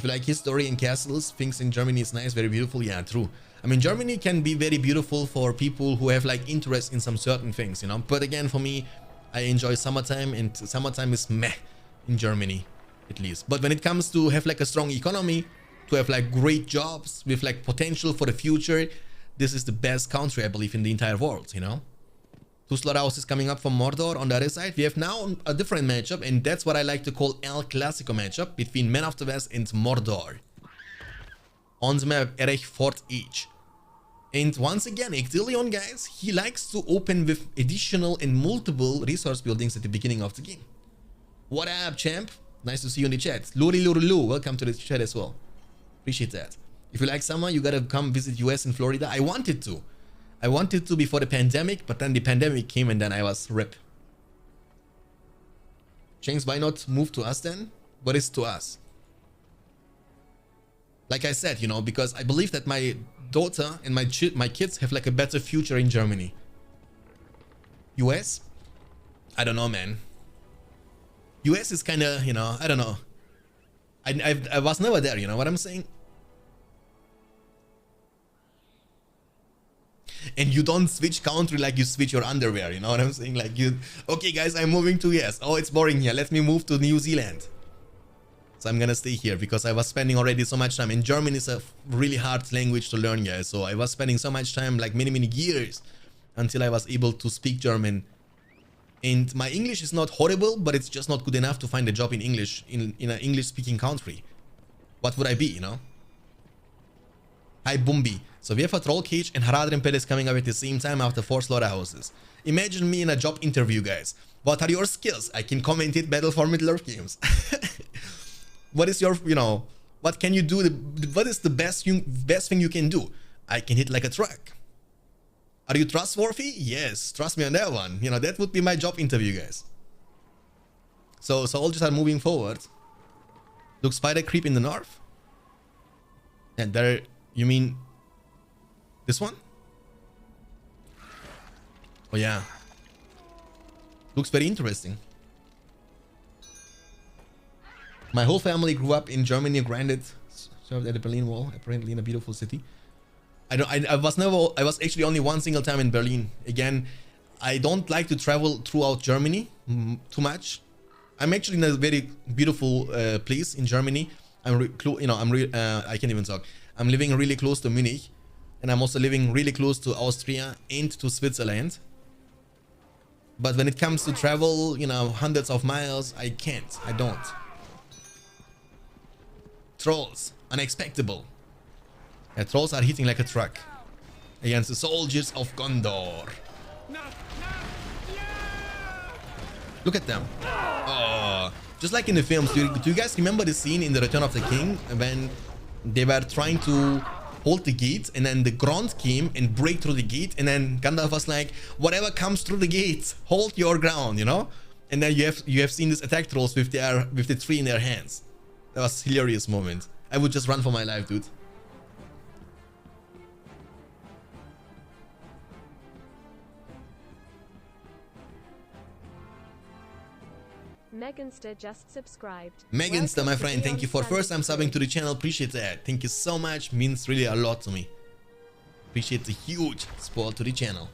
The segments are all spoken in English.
you like history and castles, things in Germany is nice, very beautiful. Yeah, true. I mean, Germany can be very beautiful for people who have like interest in some certain things, you know. But again, for me, I enjoy summertime, and summertime is meh in Germany, at least. But when it comes to have like a strong economy, to have like great jobs with like potential for the future, this is the best country, I believe, in the entire world, you know. Two slaughterhouses coming up from Mordor. On the other side, we have now a different matchup, and that's what I like to call El Clasico matchup between Men of the West and Mordor. On the map, Erech Fort H. And once again, Ectilion, guys, he likes to open with additional and multiple resource buildings at the beginning of the game. What up, champ? Nice to see you in the chat. Luri Lurulu, welcome to the chat as well. Appreciate that. If you like summer, you gotta come visit US and Florida. I wanted to before the pandemic, but then the pandemic came and then I was rip. Shanks, why not move to us then? What is to us? Like I said, you know, because I believe that my daughter and my kids have like a better future in Germany. US? I don't know, man. US is kind of, you know, I don't know. I was never there, you know what I'm saying? And you don't switch country like you switch your underwear, you know what I'm saying? Like you, okay guys, I'm moving to US. Oh, it's boring here. Let me move to New Zealand. So I'm gonna stay here because I was spending already so much time. And German is a really hard language to learn, guys. So I was spending so much time, like many years, until I was able to speak German. And my English is not horrible, but it's just not good enough to find a job in English in an English-speaking country. What would I be, you know? Hi, Bumbi. So we have a Troll Cage and Haradrim Palace coming up at the same time after 4 slaughterhouses. Imagine me in a job interview, guys. What are your skills? I can commentate Battle for Middle-earth games. What is your, you know, what can you do? What is the best thing you can do? I can hit like a truck. Are you trustworthy? Yes, trust me on that one. You know, that would be my job interview, guys. So soldiers are moving forward. Look, spider creep in the north. And there, you mean this one? Oh yeah. Looks very interesting. My whole family grew up in Germany, granted, served at the Berlin Wall, apparently in a beautiful city. I was actually only one single time in Berlin. Again, I don't like to travel throughout Germany too much. I'm actually in a very beautiful place in Germany. I can't even talk. I'm living really close to Munich, and I'm also living really close to Austria and to Switzerland. But when it comes to travel, you know, hundreds of miles, I can't. I don't. Trolls, unexpectable. Yeah, trolls are hitting like a truck against the soldiers of Gondor. Look at them. Oh, just like in the films. Do you guys remember the scene in The Return of the King when they were trying to hold the gate and then the Grond came and break through the gate, and then Gandalf was like, whatever comes through the gate, hold your ground, you know? And then you have seen these attack trolls with the tree in their hands. That was a hilarious moment. I would just run for my life, dude. Meganster just subscribed. Meganster, my friend, thank you for first time subbing to the channel. Appreciate that. Thank you so much. Means really a lot to me. Appreciate the huge support to the channel.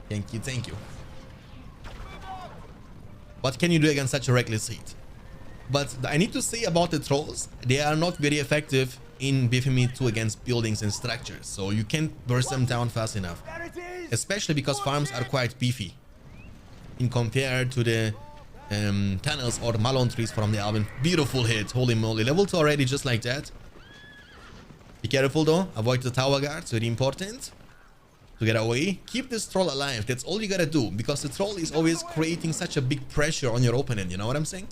Thank you, thank you. What can you do against such a reckless hit? But I need to say about the trolls, they are not very effective in BFME 2 against buildings and structures. So you can't burst them down fast enough. Especially because farms are quite beefy in compared to the tunnels or Malon trees from the album. Beautiful hit, holy moly. Level 2 already just like that. Be careful though, avoid the tower guards, very important. To get away, keep this troll alive, that's all you gotta do. Because the troll is always creating such a big pressure on your opponent, you know what I'm saying?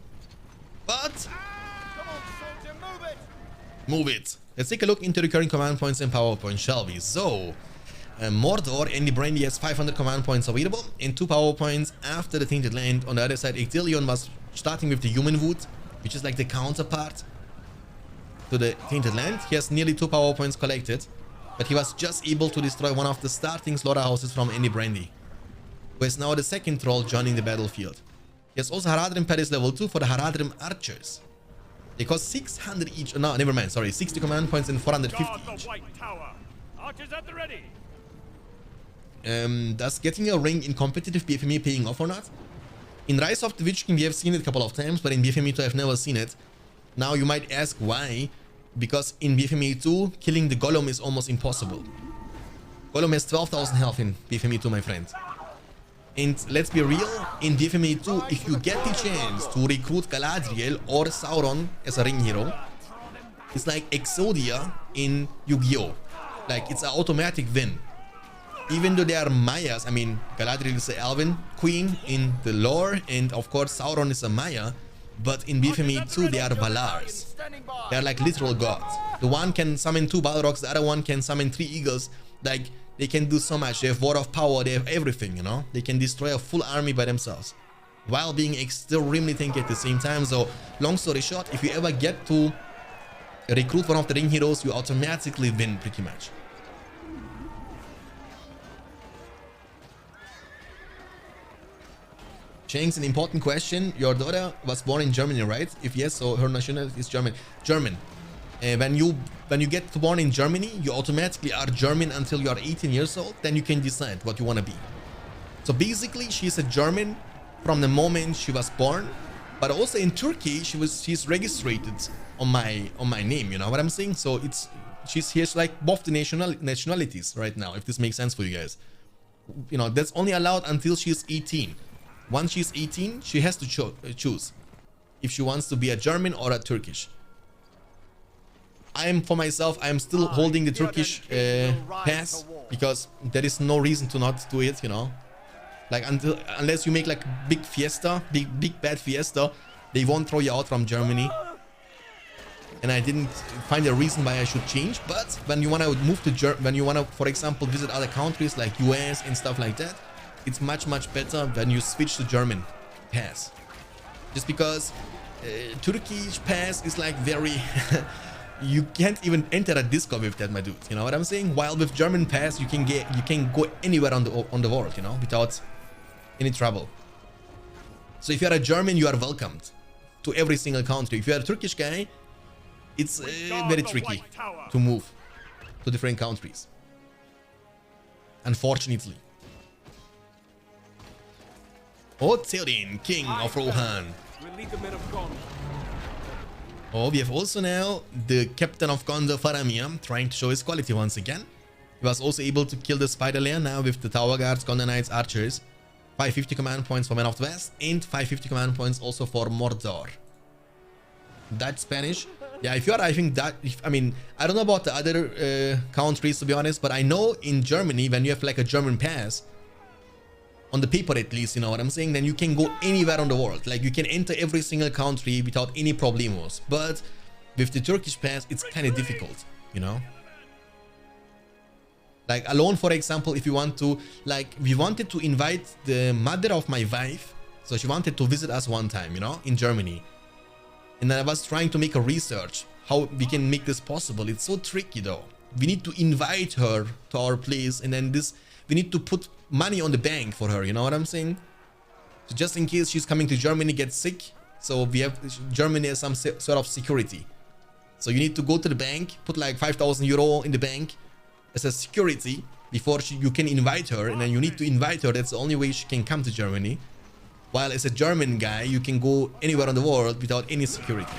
But move it. Let's take a look into the current command points and power points, shall we? So Mordor and the Brandy has 500 command points available and 2 power points after the Tainted Land. On the other side, Ectilion was starting with the Human Wood, which is like the counterpart to the Tainted Land. He has nearly 2 power points collected, but he was just able to destroy one of the starting slaughterhouses from Andy Brandy, who is now the second troll joining the battlefield. He has also Haradrim Palace level 2 for the Haradrim Archers. They cost 600 each. No, never mind. Sorry, 60 command points and 450 each. Does getting a ring in competitive BFME paying off or not? In Rise of the Witch King, we have seen it a couple of times, but in BFME 2, I've never seen it. Now, you might ask why. Because in BFME 2, killing the Golem is almost impossible. Golem has 12,000 health in BFME 2, my friend. And let's be real, in BFME 2, if you get the chance to recruit Galadriel or Sauron as a ring hero, it's like Exodia in Yu-Gi-Oh! Like, it's an automatic win. Even though they are Mayas, I mean, Galadriel is the Elven queen in the lore, and of course Sauron is a Maya, but in BFME 2 they are Valars. They are like literal gods. The one can summon 2 Balrogs, the other one can summon 3 eagles. Like, they can do so much. They have War of Power, they have everything, you know? They can destroy a full army by themselves, while being extremely tanky at the same time. So, long story short, if you ever get to recruit one of the ring heroes, you automatically win pretty much. Shanks, an important question. Your daughter was born in Germany, right? If yes, so her nationality is German. German. When you get born in Germany, you automatically are German until you are 18 years old. Then you can decide what you want to be. So basically, she's a German from the moment she was born. But also in Turkey, she's registered on my name. You know what I'm saying? So she's like both the nationalities right now. If this makes sense for you guys, you know, that's only allowed until she's 18. Once she's 18, she has to choose if she wants to be a German or a Turkish. For myself, I'm still holding the Turkish pass because there is no reason to not do it, you know. Like, unless you make like big fiesta, big bad fiesta, they won't throw you out from Germany. And I didn't find a reason why I should change. But when you want to move to when you want to, for example, visit other countries like US and stuff like that, it's much better when you switch to German pass. Just because Turkish pass is like very... you can't even enter a disco with that, my dude. You know what I'm saying? While with German pass, you can go anywhere on the world, you know, without any trouble. So if you're a German, you are welcomed to every single country. If you're a Turkish guy, it's very tricky to move to different countries, unfortunately. Oh, Theoden, King of Rohan. Oh, we have also now the Captain of Gondor, Faramir, trying to show his quality once again. He was also able to kill the Spider Lair now with the Tower Guards, Gondor Knights, Archers. 550 command points for Men of the West and 550 command points also for Mordor. That's Spanish. Yeah, if you are, I think that, I mean, I don't know about the other countries, to be honest, but I know in Germany, when you have like a German pass, on the paper at least, you know what I'm saying, then you can go anywhere on the world. Like, you can enter every single country without any problemos. But with the Turkish pass, it's kind of difficult, you know. Like, alone, for example, if you want to, like, we wanted to invite the mother of my wife, so she wanted to visit us one time, you know, in Germany. And then I was trying to make a research how we can make this possible. It's so tricky though. We need to invite her to our place, and then we need to put money on the bank for her, you know what I'm saying? So just in case she's coming to Germany, gets sick, so we have Germany as some sort of security. So you need to go to the bank, put like 5,000 euro in the bank as a security before you can invite her, and then you need to invite her. That's the only way she can come to Germany. While as a German guy, you can go anywhere in the world without any security.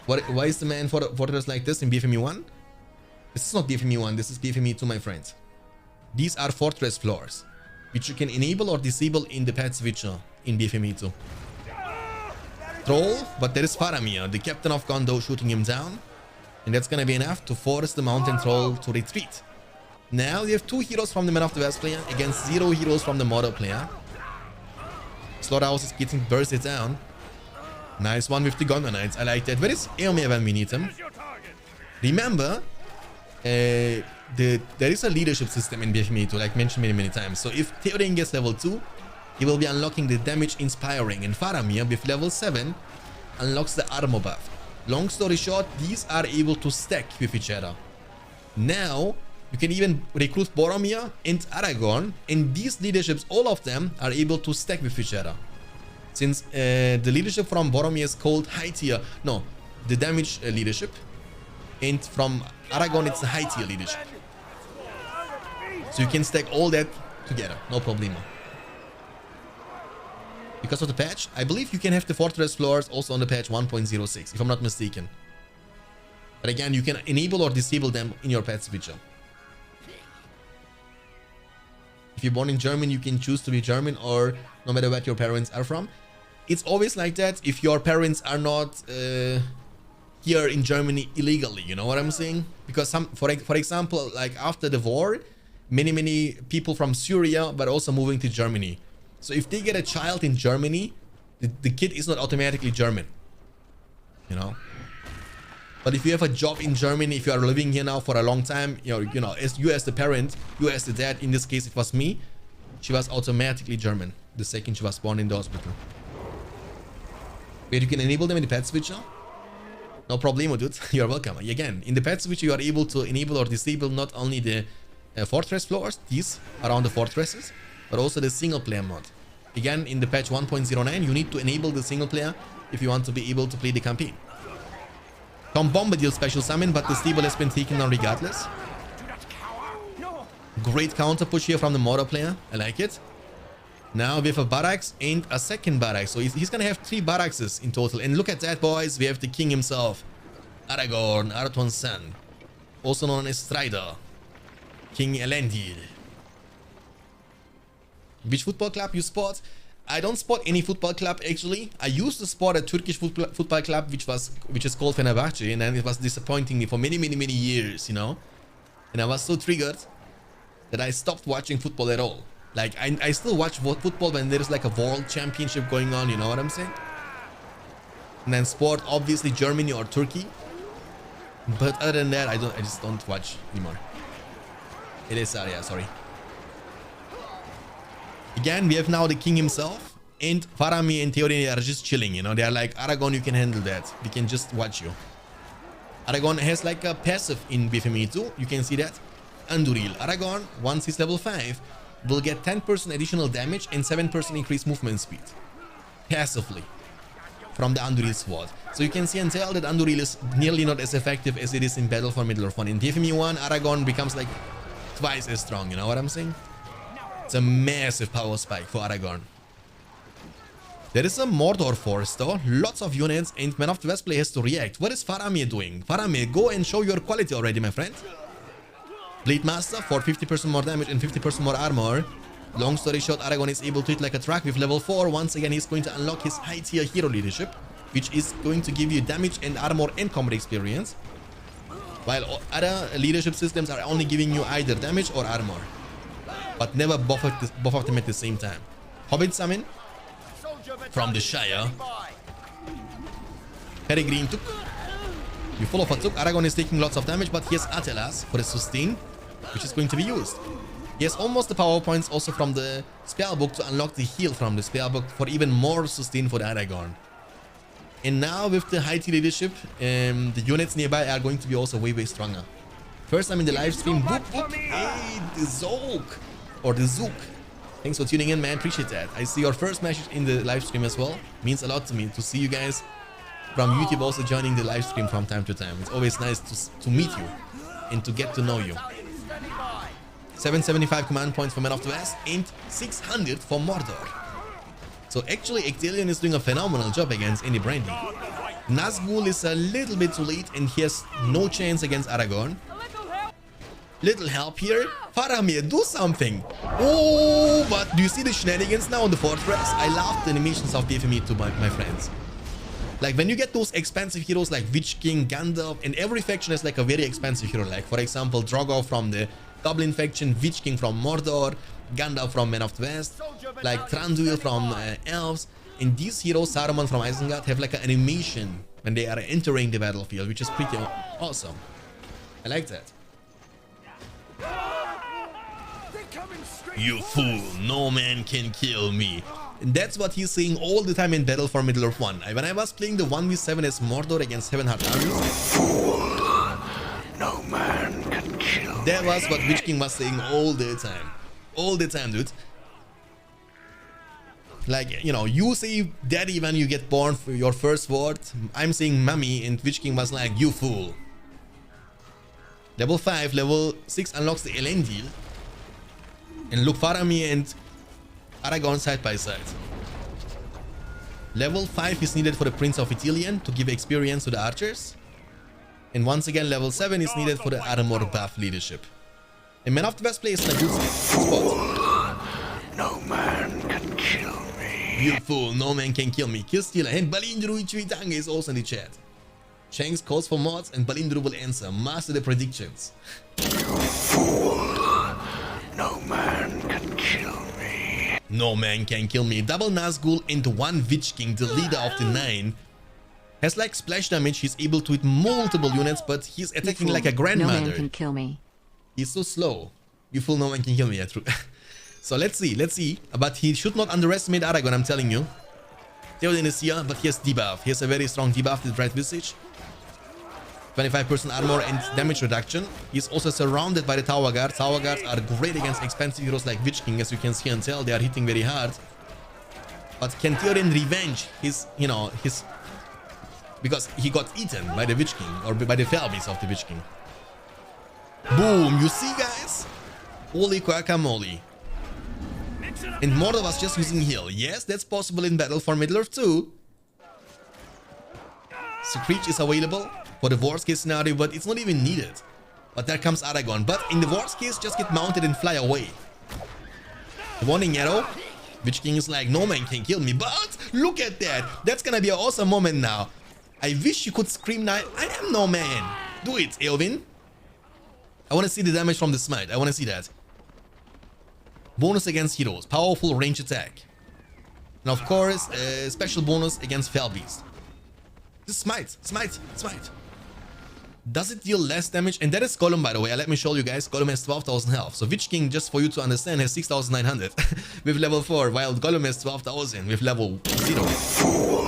Why is the man fortress like this in BFME 1? This is not BFME 1, this is BFME 2, my friends. These are fortress floors, which you can enable or disable in the pet switcher in BFME 2. Troll, but there is Faramir, the captain of Gondor, shooting him down. And that's gonna be enough to force the mountain troll to retreat. Now we have 2 heroes from the Men of the West player against 0 heroes from the Mordor player. Slaughterhouse is getting bursted down. Nice one with the Gondor Knights, I like that. Where is Eomer when we need him? Remember, there is a leadership system in BFME 2, like mentioned many times. So if Theoden gets level 2, he will be unlocking the damage inspiring, and Faramir with level 7 unlocks the armor buff. Long story short, these are able to stack with each other. Now, you can even recruit Boromir and Aragorn, and these leaderships, all of them, are able to stack with each other. Since the leadership from Boromir is called high tier. No, the damage leadership. And from Aragon, it's the high tier leadership. So you can stack all that together, no problemo. Because of the patch, I believe you can have the fortress floors also on the patch 1.06, if I'm not mistaken. But again, you can enable or disable them in your pet switcher. If you're born in Germany, you can choose to be German or no matter what your parents are from. It's always like that if your parents are not here in Germany illegally, you know what I'm saying? Because for example, like after the war, many people from Syria but also moving to Germany. So if they get a child in Germany, the kid is not automatically German, you know. But if you have a job in Germany, if you are living here now for a long time, you know, as you as the parent, you as the dad, in this case it was me, she was automatically German the second she was born in the hospital. Wait, you can enable them in the pet switcher? No problemo, dude. You're welcome. Again, in the pet switcher, you are able to enable or disable not only the fortress floors, these around the fortresses, but also the single player mod. Again, in the patch 1.09, you need to enable the single player if you want to be able to play the campaign. Tom Bombadil special summon, but the stable has been taken down regardless. Great counter push here from the Mordor player. I like it. Now we have a barracks and a second barracks. So he's gonna have 3 barracks in total. And look at that, boys. We have the king himself. Aragorn, Arathorn's son. Also known as Strider. King Elendil. Which football club you spot? I don't spot any football club actually. I used to spot a Turkish football club which is called Fenerbahce, and then it was disappointing me for many years, you know. And I was so triggered that I stopped watching football at all. Like I still watch football when there's like a world championship going on, you know what I'm saying? And then sport obviously Germany or Turkey. But other than that, I just don't watch anymore. It is Arya, sorry. Again, we have now the king himself, and Faramir and Theoden are just chilling, you know. They are like, Aragon, you can handle that. We can just watch you. Aragon has like a passive in BFME 2. You can see that. Anduril. Aragon, once he's level 5, will get 10% additional damage and 7% increased movement speed. Passively. From the Anduril sword. So you can see and tell that Anduril is nearly not as effective as it is in Battle for Middle-earth 1. In BFME 1, Aragon becomes like twice as strong, you know what I'm saying? It's a massive power spike for Aragorn. There is a Mordor force though, lots of units, and Man of the West play has to react. What is Faramir doing? Faramir, go and show your quality already, my friend. Blade Master for 50% more damage and 50% more armor. Long story short, Aragorn is able to hit like a truck with level 4. Once again, he's going to unlock his high tier hero leadership, which is going to give you damage and armor and combat experience. While other leadership systems are only giving you either damage or armor, but never both of them at the same time. Hobbit summon from the Shire. Peregrine Tuk. You full of a Tuk. Aragorn is taking lots of damage, but he has Atelas for the sustain, which is going to be used. He has almost the power points also from the spellbook to unlock the heal from the spellbook for even more sustain for the Aragorn. And now with the high tier leadership, the units nearby are going to be also way stronger. First time in the live stream. Boop, boop. Hey, the Zook. Or the Zook. Thanks for tuning in, man. Appreciate that. I see your first message in the live stream as well. Means a lot to me to see you guys from YouTube also joining the live stream from time to time. It's always nice to meet you and to get to know you. 775 command points for Man of the West and 600 for Mordor. So actually Ectelion is doing a phenomenal job against Andy Brandy. Nazgul is a little bit too late and he has no chance against Aragorn. Little help here. Faramir, do something. Oh, but do you see the shenanigans now on the fortress? I love the animations of BFME 2, my friends. Like when you get those expensive heroes like Witch King, Gandalf, and every faction has like a very expensive hero. Like for example, Drogo from the Goblin faction, Witch King from Mordor, Gandalf from Man of the West, like Thranduil from Elves. And these heroes, Saruman from Isengard, have like an animation when they are entering the battlefield, which is pretty awesome. I like that. You fool, no man can kill me. And that's what he's saying all the time in Battle for Middle-earth 1. When I was playing the 1v7 as Mordor against Heavenheart armies, fool, no man can kill that was what Witch King was saying all the time. All the time, dude. Like, you know, you say daddy when you get born for your first word. I'm saying mommy, and Witch King was like, you fool. Level 5, level 6 unlocks the Elendil. And look, Faramir and Aragorn side by side. Level 5 is needed for the Prince of Ithilien to give experience to the archers. And once again, level 7 is needed for the armor buff leadership. And Man of the West plays in a good spot. No man can kill me. You fool, no man can kill me. Kill Stealer and Balindru Ichwitanga is also in the chat. Shanks calls for mods and Balindru will answer. Master the predictions. Fool. No man can kill me. No man can kill me. Double Nazgul into one Witch King, the leader of the 9. Has like splash damage, he's able to hit multiple units, but he's attacking like a grandmother. No man can kill me. He's so slow. You fool, no one can kill me. Yeah, true. So let's see. But he should not underestimate Aragorn, I'm telling you. Theoden is here, but he has debuff. He has a very strong debuff with Bright Visage. 25% armor and damage reduction. He's also surrounded by the Tower Guards. Tower Guards are great against expensive heroes like Witch King, as you can see and tell. They are hitting very hard. But can Theoden revenge his, you know, his... Because he got eaten by the Witch King, or by the Felbeast of the Witch King. Boom, you see, guys? Holy guacamole. And Mordor was just using heal. Yes, that's possible in battle for Middle-earth too. Screech is available for the worst case scenario, but it's not even needed. But there comes Aragorn. But in the worst case, just get mounted and fly away. The warning arrow. Witch King is like, no man can kill me. But look at that. That's gonna be an awesome moment now. I wish you could scream now, I am no man. Do it, Eowyn. I want to see the damage from the smite. I want to see that. Bonus against heroes. Powerful range attack. And of course, special bonus against Felbeast. Just smite. Does it deal less damage? And that is Gollum, by the way. Let me show you guys. Gollum has 12,000 health. So Witch King, just for you to understand, has 6,900 with level 4, while Gollum has 12,000 with level 0. Fool.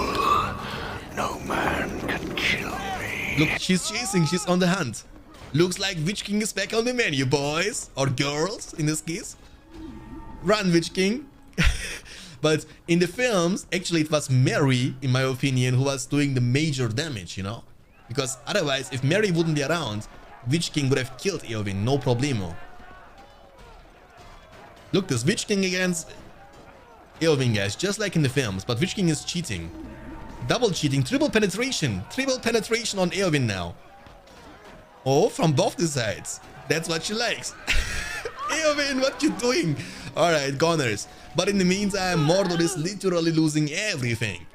No man can kill me. Look, she's chasing. She's on the hunt. Looks like Witch King is back on the menu, boys. Or girls, in this case. Run, Witch King. But in the films, actually it was Mary, in my opinion, who was doing the major damage, you know? Because otherwise, if Mary wouldn't be around, Witch King would have killed Eowyn, no problemo. Look, this Witch King against Eowyn, guys, just like in the films, but Witch King is cheating. Double cheating, triple penetration on Eowyn now. Oh, from both the sides. That's what she likes. Eowyn, what you doing? Alright, goners. But in the meantime, Mordor is literally losing everything.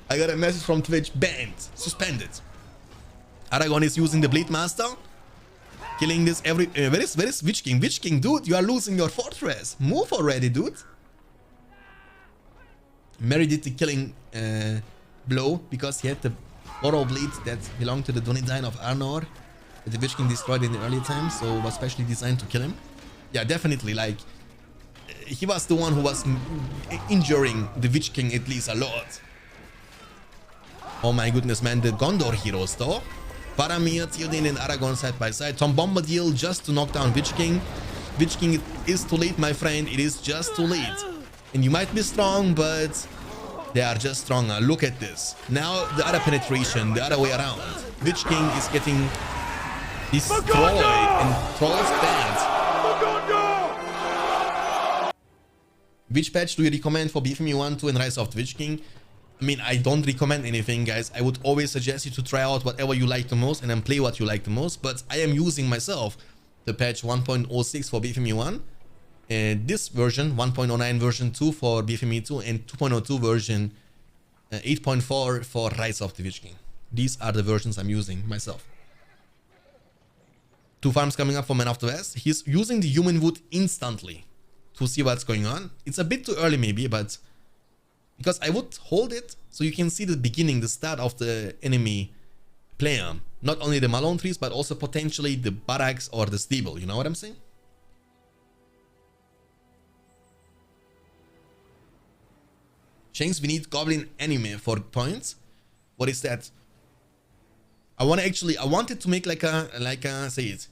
I got a message from Twitch. Banned. Suspended. Aragorn is using the Bleed Master. Killing this every... where is Witch King? Witch King, dude, you are losing your fortress. Move already, dude. Mary did the killing blow because he had the Borrow Blade that belonged to the Dunedain of Arnor that the Witch King destroyed in the early times, so was specially designed to kill him. Yeah, definitely, like, he was the one who was injuring the Witch King at least a lot. Oh my goodness, man, the Gondor heroes though. Faramir, Theoden and Aragorn side by side. Tom Bombadil just to knock down Witch King. Witch King, it is too late, my friend. It is just too late. And you might be strong, but they are just stronger. Look at this. Now the other penetration, the other way around. Witch King is getting destroyed and trolls bad. Which patch do you recommend for BFME 1, 2 and Rise of the Witch King? I mean, I don't recommend anything, guys. I would always suggest you to try out whatever you like the most and then play what you like the most. But I am using myself the patch 1.06 for BFME 1. And this version, 1.09 version 2 for BFME 2 and 2.02 version 8.4 for Rise of the Witch King. These are the versions I'm using myself. 2 farms coming up for Man of the West. He's using the Human Wood instantly to see what's going on. It's a bit too early maybe, but because I would hold it so you can see the beginning, the start of the enemy player. Not only the Malone trees, but also potentially the barracks or the stable. You know what I'm saying? Shanks, we need Goblin Anime for points. What is that? I wanted to make like a say it.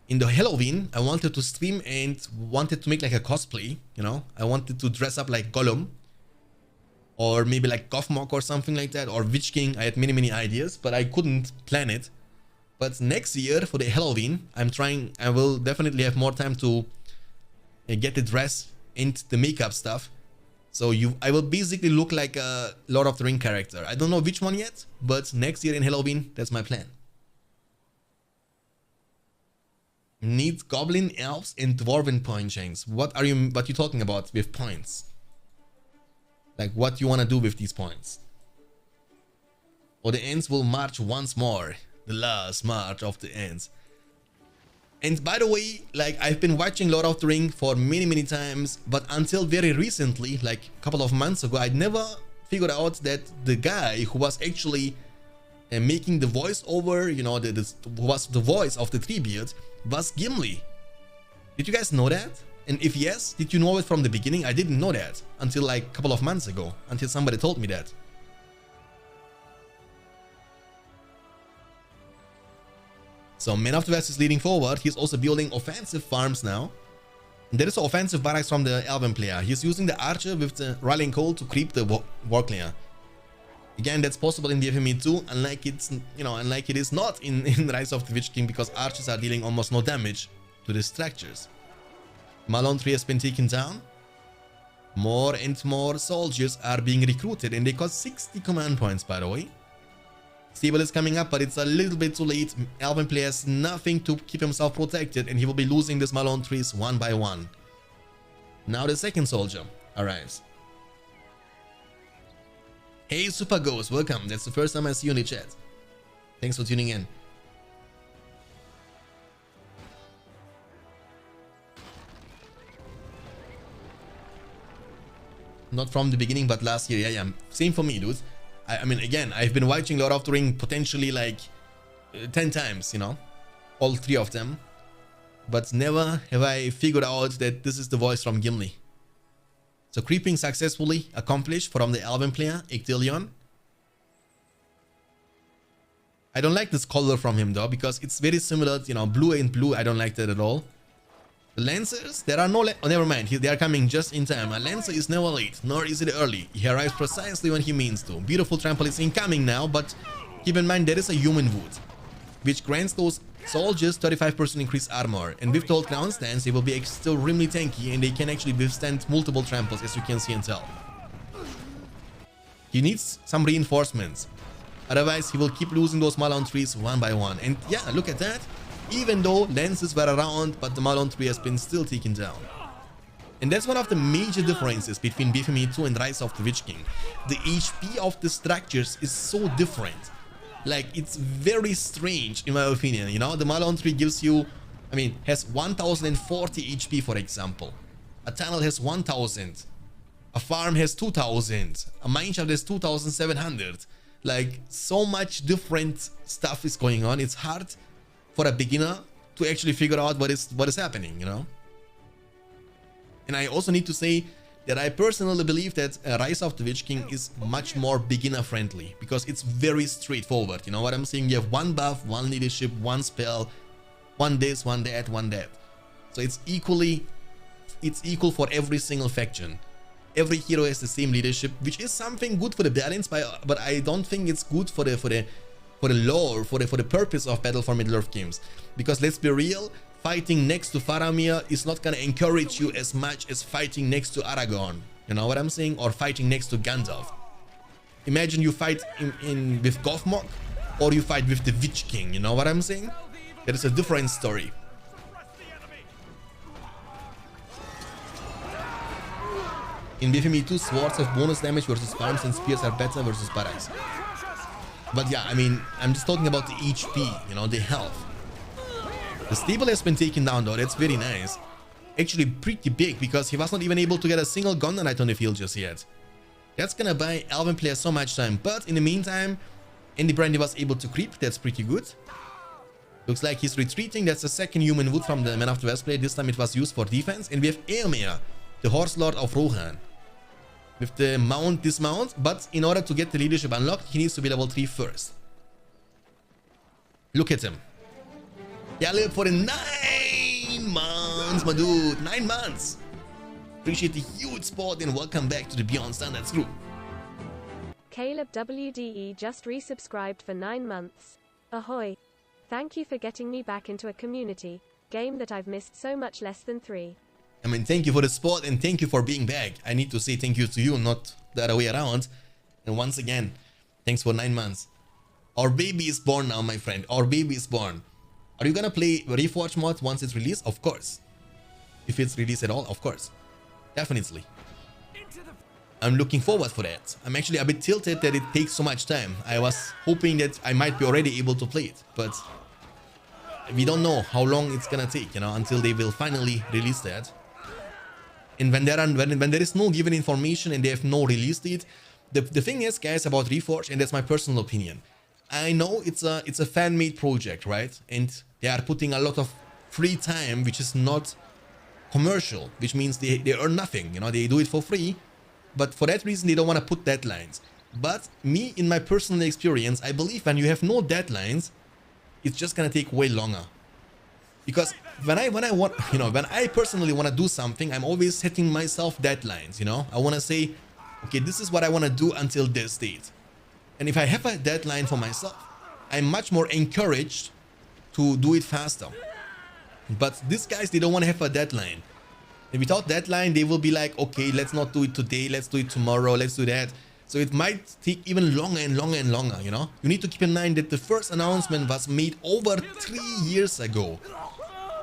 In the Halloween, I wanted to stream and wanted to make like a cosplay, you know? I wanted to dress up like Gollum. Or maybe like Gothmog or something like that, or Witch King. I had many ideas, but I couldn't plan it. But next year for the Halloween, I will definitely have more time to get the dress and the makeup stuff. So I will basically look like a Lord of the Ring character. I don't know which one yet, but next year in Halloween, that's my plan. Need goblin, elves, and dwarven point, Shanks. What you talking about with points? Like what you want to do with these points? Or the Ents will march once more. The last march of the Ents. And by the way, like I've been watching Lord of the Ring for many times, but until very recently, like a couple of months ago, I'd never figured out that the guy who was actually making the voiceover, you know, who was the voice of the Treebeard, was Gimli. Did you guys know that? And if yes, did you know it from the beginning? I didn't know that until like a couple of months ago, until somebody told me that. So Man of the West is leading forward. He's also building offensive farms now. And there is an offensive barracks from the Elven player. He's using the archer with the rallying call to creep the war clear. Again, that's possible in BFME 2, unlike it is not in Rise of the Witch King, because archers are dealing almost no damage to the structures. Malone 3 has been taken down. More and more soldiers are being recruited, and they cost 60 command points, by the way. Stable is coming up, but it's a little bit too late. Elven player has nothing to keep himself protected, and he will be losing this Malone 3s one by one. Now the second soldier arrives. Hey Super Ghost, welcome. That's the first time I see you in the chat. Thanks for tuning in. Not from the beginning, but last year. Yeah. Same for me, dude. I mean, again, I've been watching Lord of the Ring potentially like 10 times, you know, all 3 of them. But never have I figured out that this is the voice from Gimli. So creeping successfully accomplished from the Elven player, Ictilion. I don't like this color from him though, because it's very similar, you know, blue and blue. I don't like that at all. The Lancers, there are no... Oh, never mind. They are coming just in time. A Lancer is never late, nor is it early. He arrives precisely when he means to. Beautiful trample is incoming now, but keep in mind there is a human wood, which grants those soldiers 35% increased armor. And with the old Crown stance, they will be extremely tanky, and they can actually withstand multiple tramples, as you can see and tell. He needs some reinforcements. Otherwise, he will keep losing those Malon trees one by one. And yeah, look at that. Even though Lances were around, but the Malon tree has been still taken down. And that's one of the major differences between BFME 2 and Rise of the Witch King. The HP of the structures is so different. Like, it's very strange in my opinion, you know? The Malon tree gives you, I mean, has 1040 HP, for example. A tunnel has 1000. A farm has 2000. A mineshaft has 2700. Like, so much different stuff is going on. It's hard for a beginner to actually figure out what is happening, you know? And I also need to say that I personally believe that Rise of the Witch King is much more beginner friendly, because it's very straightforward, you know what I'm saying? You have one buff, one leadership, one spell, one this, one that, one that. So it's equal for every single faction. Every hero has the same leadership, which is something good for the balance, but I don't think it's good for the lore, for the purpose of Battle for Middle-earth games. Because let's be real, fighting next to Faramir is not gonna encourage you as much as fighting next to Aragorn. You know what I'm saying? Or fighting next to Gandalf. Imagine you fight with Gothmog, or you fight with the Witch King. You know what I'm saying? That is a different story. In BFME 2, swords have bonus damage versus farms, and spears are better versus barracks. But yeah, I mean, I'm just talking about the HP, you know, the health. The stable has been taken down though, that's very nice. Actually pretty big, because he was not even able to get a single Gondor Knight on the field just yet. That's gonna buy Elven players so much time, but in the meantime, Andy Brandy was able to creep, that's pretty good. Looks like he's retreating, that's the second human wood from the Man of the West play. This time it was used for defense, and we have Eomer, the Horse Lord of Rohan, with the mount dismount, but in order to get the leadership unlocked, he needs to be level 3 first. Look at him. Yeah, live for the 9 months, my dude. 9 months. Appreciate the huge support and welcome back to the Beyond Standards crew. Caleb WDE just resubscribed for 9 months. Ahoy. Thank you for getting me back into a community game that I've missed so much less than 3. I mean, thank you for the support and thank you for being back. I need to say thank you to you, not the other way around. And once again, thanks for 9 months. Our baby is born now, my friend. Our baby is born. Are you gonna play Reforged mod once it's released? Of course. If it's released at all, of course. Definitely. I'm looking forward for that. I'm actually a bit tilted that it takes so much time. I was hoping that I might be already able to play it, but we don't know how long it's gonna take, you know, until they will finally release that. And when there is no given information and they have no release date, the thing is, guys, about Reforged, and that's my personal opinion. I know it's a fan-made project, right? And they are putting a lot of free time, which is not commercial, which means they earn nothing, you know, they do it for free. But for that reason, they don't want to put deadlines. But me, in my personal experience, I believe when you have no deadlines, it's just gonna take way longer. Because when I personally want to do something, I'm always setting myself deadlines, you know. I want to say, okay, this is what I want to do until this date. And if I have a deadline for myself, I'm much more encouraged to do it faster. But these guys, they don't want to have a deadline. And without deadline, they will be like, okay, let's not do it today, let's do it tomorrow, let's do that. So it might take even longer and longer and longer, you know? You need to keep in mind that the first announcement was made over 3 years ago.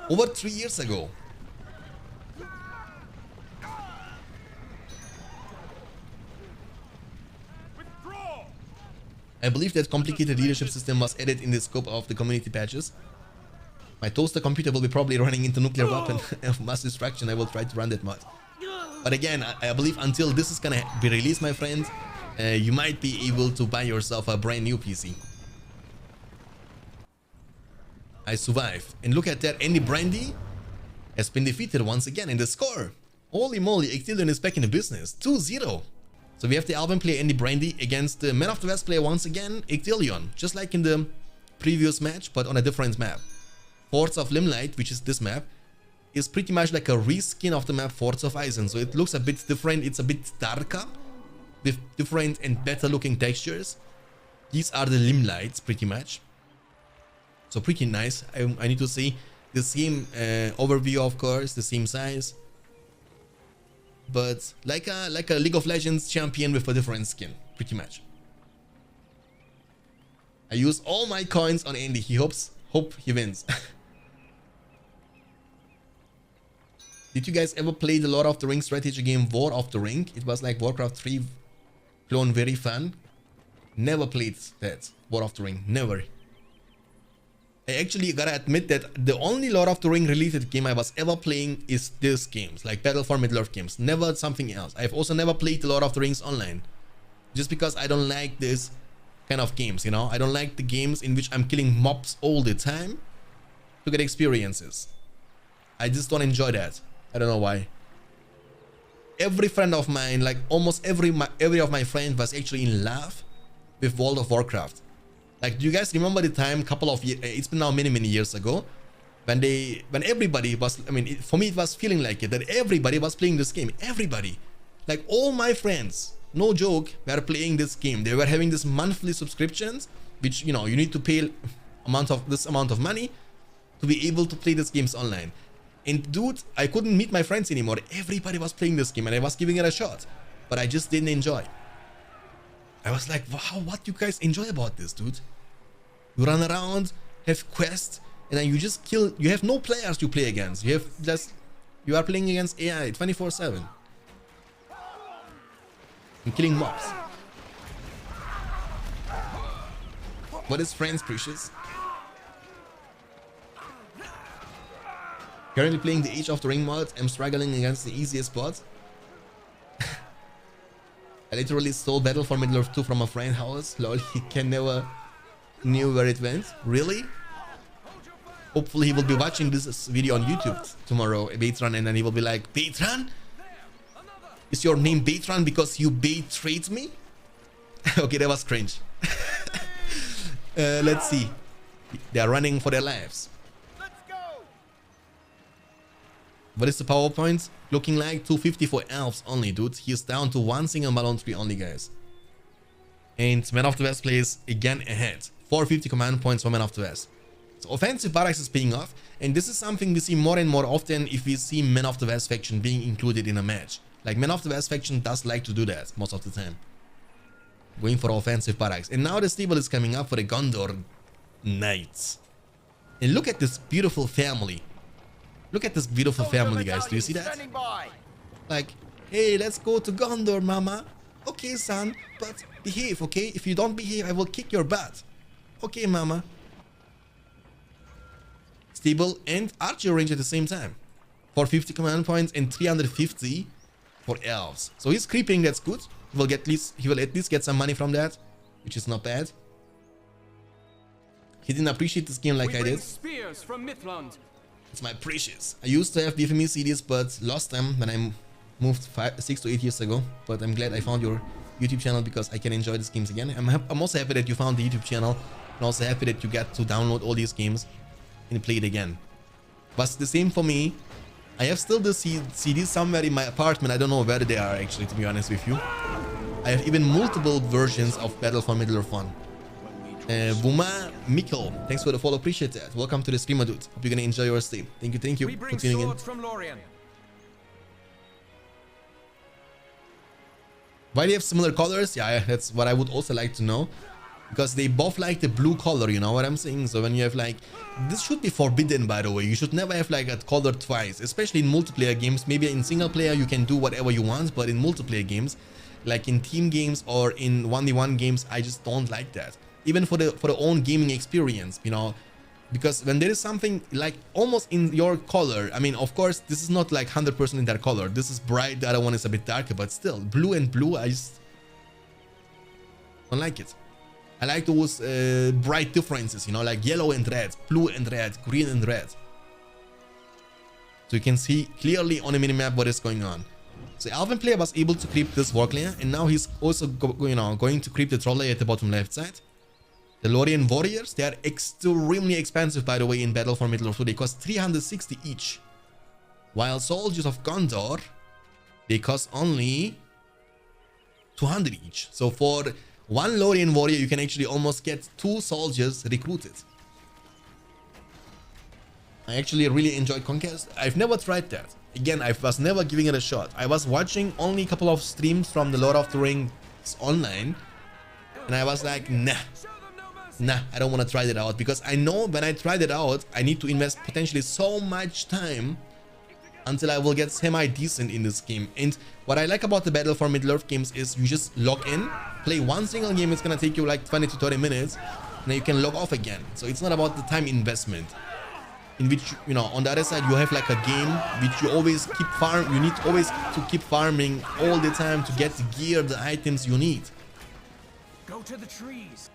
Over 3 years ago. I believe that complicated leadership system was added in the scope of the community patches. My toaster computer will be probably running into nuclear weapon of mass destruction. I will try to run that mod. But again, I believe until this is gonna be released, my friend, you might be able to buy yourself a brand new PC. I survived. And look at that, Andy Brandy has been defeated once again in the score. Holy moly, Ectilion is back in the business. 2-0. So we have the Alvin player Andy Brandy against the Man of the West player once again, Ectilion. Just like in the previous match, but on a different map. Forts of Limelight, which is this map, is pretty much like a reskin of the map Forts of Eisen. So it looks a bit different, it's a bit darker, with different and better looking textures. These are the Limelights, pretty much. So pretty nice, I need to say. The same overview, of course, the same size. But like a League of Legends champion with a different skin, pretty much. I use all my coins on Andy, hope he wins. Did you guys ever play the Lord of the Rings strategy game War of the Ring? It was like Warcraft 3 clone, very fun. Never played that, War of the Ring, never. I actually gotta admit that the only Lord of the Ring related game I was ever playing is these games, like Battle for Middle-earth games, never something else. I've also never played the Lord of the Rings online, just because I don't like this kind of games, you know. I don't like the games in which I'm killing mobs all the time to get experiences. I just don't enjoy that. I don't know why. Every friend of mine, like almost every of my friends was actually in love with World of Warcraft. Like, do you guys remember the time, couple of years, it's been now many years ago, when everybody was, I mean, for me it was feeling like it, that everybody was playing this game. Everybody, like all my friends, no joke, were playing this game. They were having this monthly subscriptions, which, you know, you need to pay this amount of money to be able to play these games online. And dude, I couldn't meet my friends anymore. Everybody was playing this game and I was giving it a shot, but I just didn't enjoy. I was like, wow, what you guys enjoy about this, dude? You run around, have quests, and then you just kill. You have no players to play against. You are playing against AI 24/7 and killing mobs. What is friends, Precious? Currently playing the Age of the Ring mod. I'm struggling against the easiest bots. I literally stole Battle for Middle-earth 2 from a friend's house. Lol, he can never knew where it went. Really? Hopefully he will be watching this video on YouTube tomorrow, Beitran, and then he will be like, Beitran? Is your name Beitran because you betrayed me? Okay, that was cringe. Let's see. They are running for their lives. What is the PowerPoint looking like? 250 for elves only, dude. He is down to one single Malone 3 only, guys. And Man of the West plays again ahead. 450 command points for Man of the West. So offensive barracks is paying off. And this is something we see more and more often if we see Man of the West faction being included in a match. Like Man of the West faction does like to do that most of the time. Going for offensive barracks. And now the stable is coming up for the Gondor Knights. And look at this beautiful family. Look at this beautiful family, guys. Do you see that? Like, hey, let's go to Gondor, mama. Okay, son, but behave, okay? If you don't behave, I will kick your butt. Okay, mama. Stable and archer range at the same time. 450 command points and 350 for elves. So he's creeping, that's good. He will at least get some money from that, which is not bad. He didn't appreciate this game like I did. Spears from Midland. It's my precious. I used to have BFME CDs, but lost them when I moved 6 to 8 years ago. But I'm glad I found your YouTube channel because I can enjoy these games again. I'm also happy that you found the YouTube channel, and also happy that you got to download all these games and play it again. But the same for me. I have still the CDs somewhere in my apartment. I don't know where they are actually, to be honest with you. I have even multiple versions of Battle for Middle-earth 1. Buma Mikkel, thanks for the follow, appreciate that. Welcome to the streamer, dude. Hope you're gonna enjoy your stay. Thank you for tuning in. Why they have similar colors? Yeah, that's what I would also like to know. Because they both like the blue color, you know what I'm saying? So when you have like, this should be forbidden, by the way. You should never have like a color twice, especially in multiplayer games. Maybe in single player you can do whatever you want, but in multiplayer games, like in team games or in 1v1 games, I just don't like that. Even for the own gaming experience, you know, because when there is something like almost in your color, I mean, of course, this is not like 100% in that color. This is bright, the other one is a bit darker, but still, blue and blue, I just don't like it. I like those bright differences, you know, like yellow and red, blue and red, green and red. So you can see clearly on the minimap what is going on. So Elven player was able to creep this Warg layer, and now he's also going to creep the Troll layer at the bottom left side. The Lorien Warriors, they are extremely expensive, by the way, in Battle for Middle-earth 2. They cost 360 each. While Soldiers of Gondor, they cost only 200 each. So for one Lorien Warrior, you can actually almost get 2 soldiers recruited. I actually really enjoyed Conquest. I've never tried that. Again, I was never giving it a shot. I was watching only a couple of streams from the Lord of the Rings online. And I was like, nah, I don't want to try that out, because I know when I try that out, I need to invest potentially so much time until I will get semi-decent in this game. And what I like about the Battle for Middle-earth games is you just log in, play one single game, it's gonna take you like 20 to 30 minutes, and then you can log off again. So it's not about the time investment, in which, you know, on the other side you have like a game which you always keep you need always to keep farming all the time to get the gear, the items you need. Go to the trees.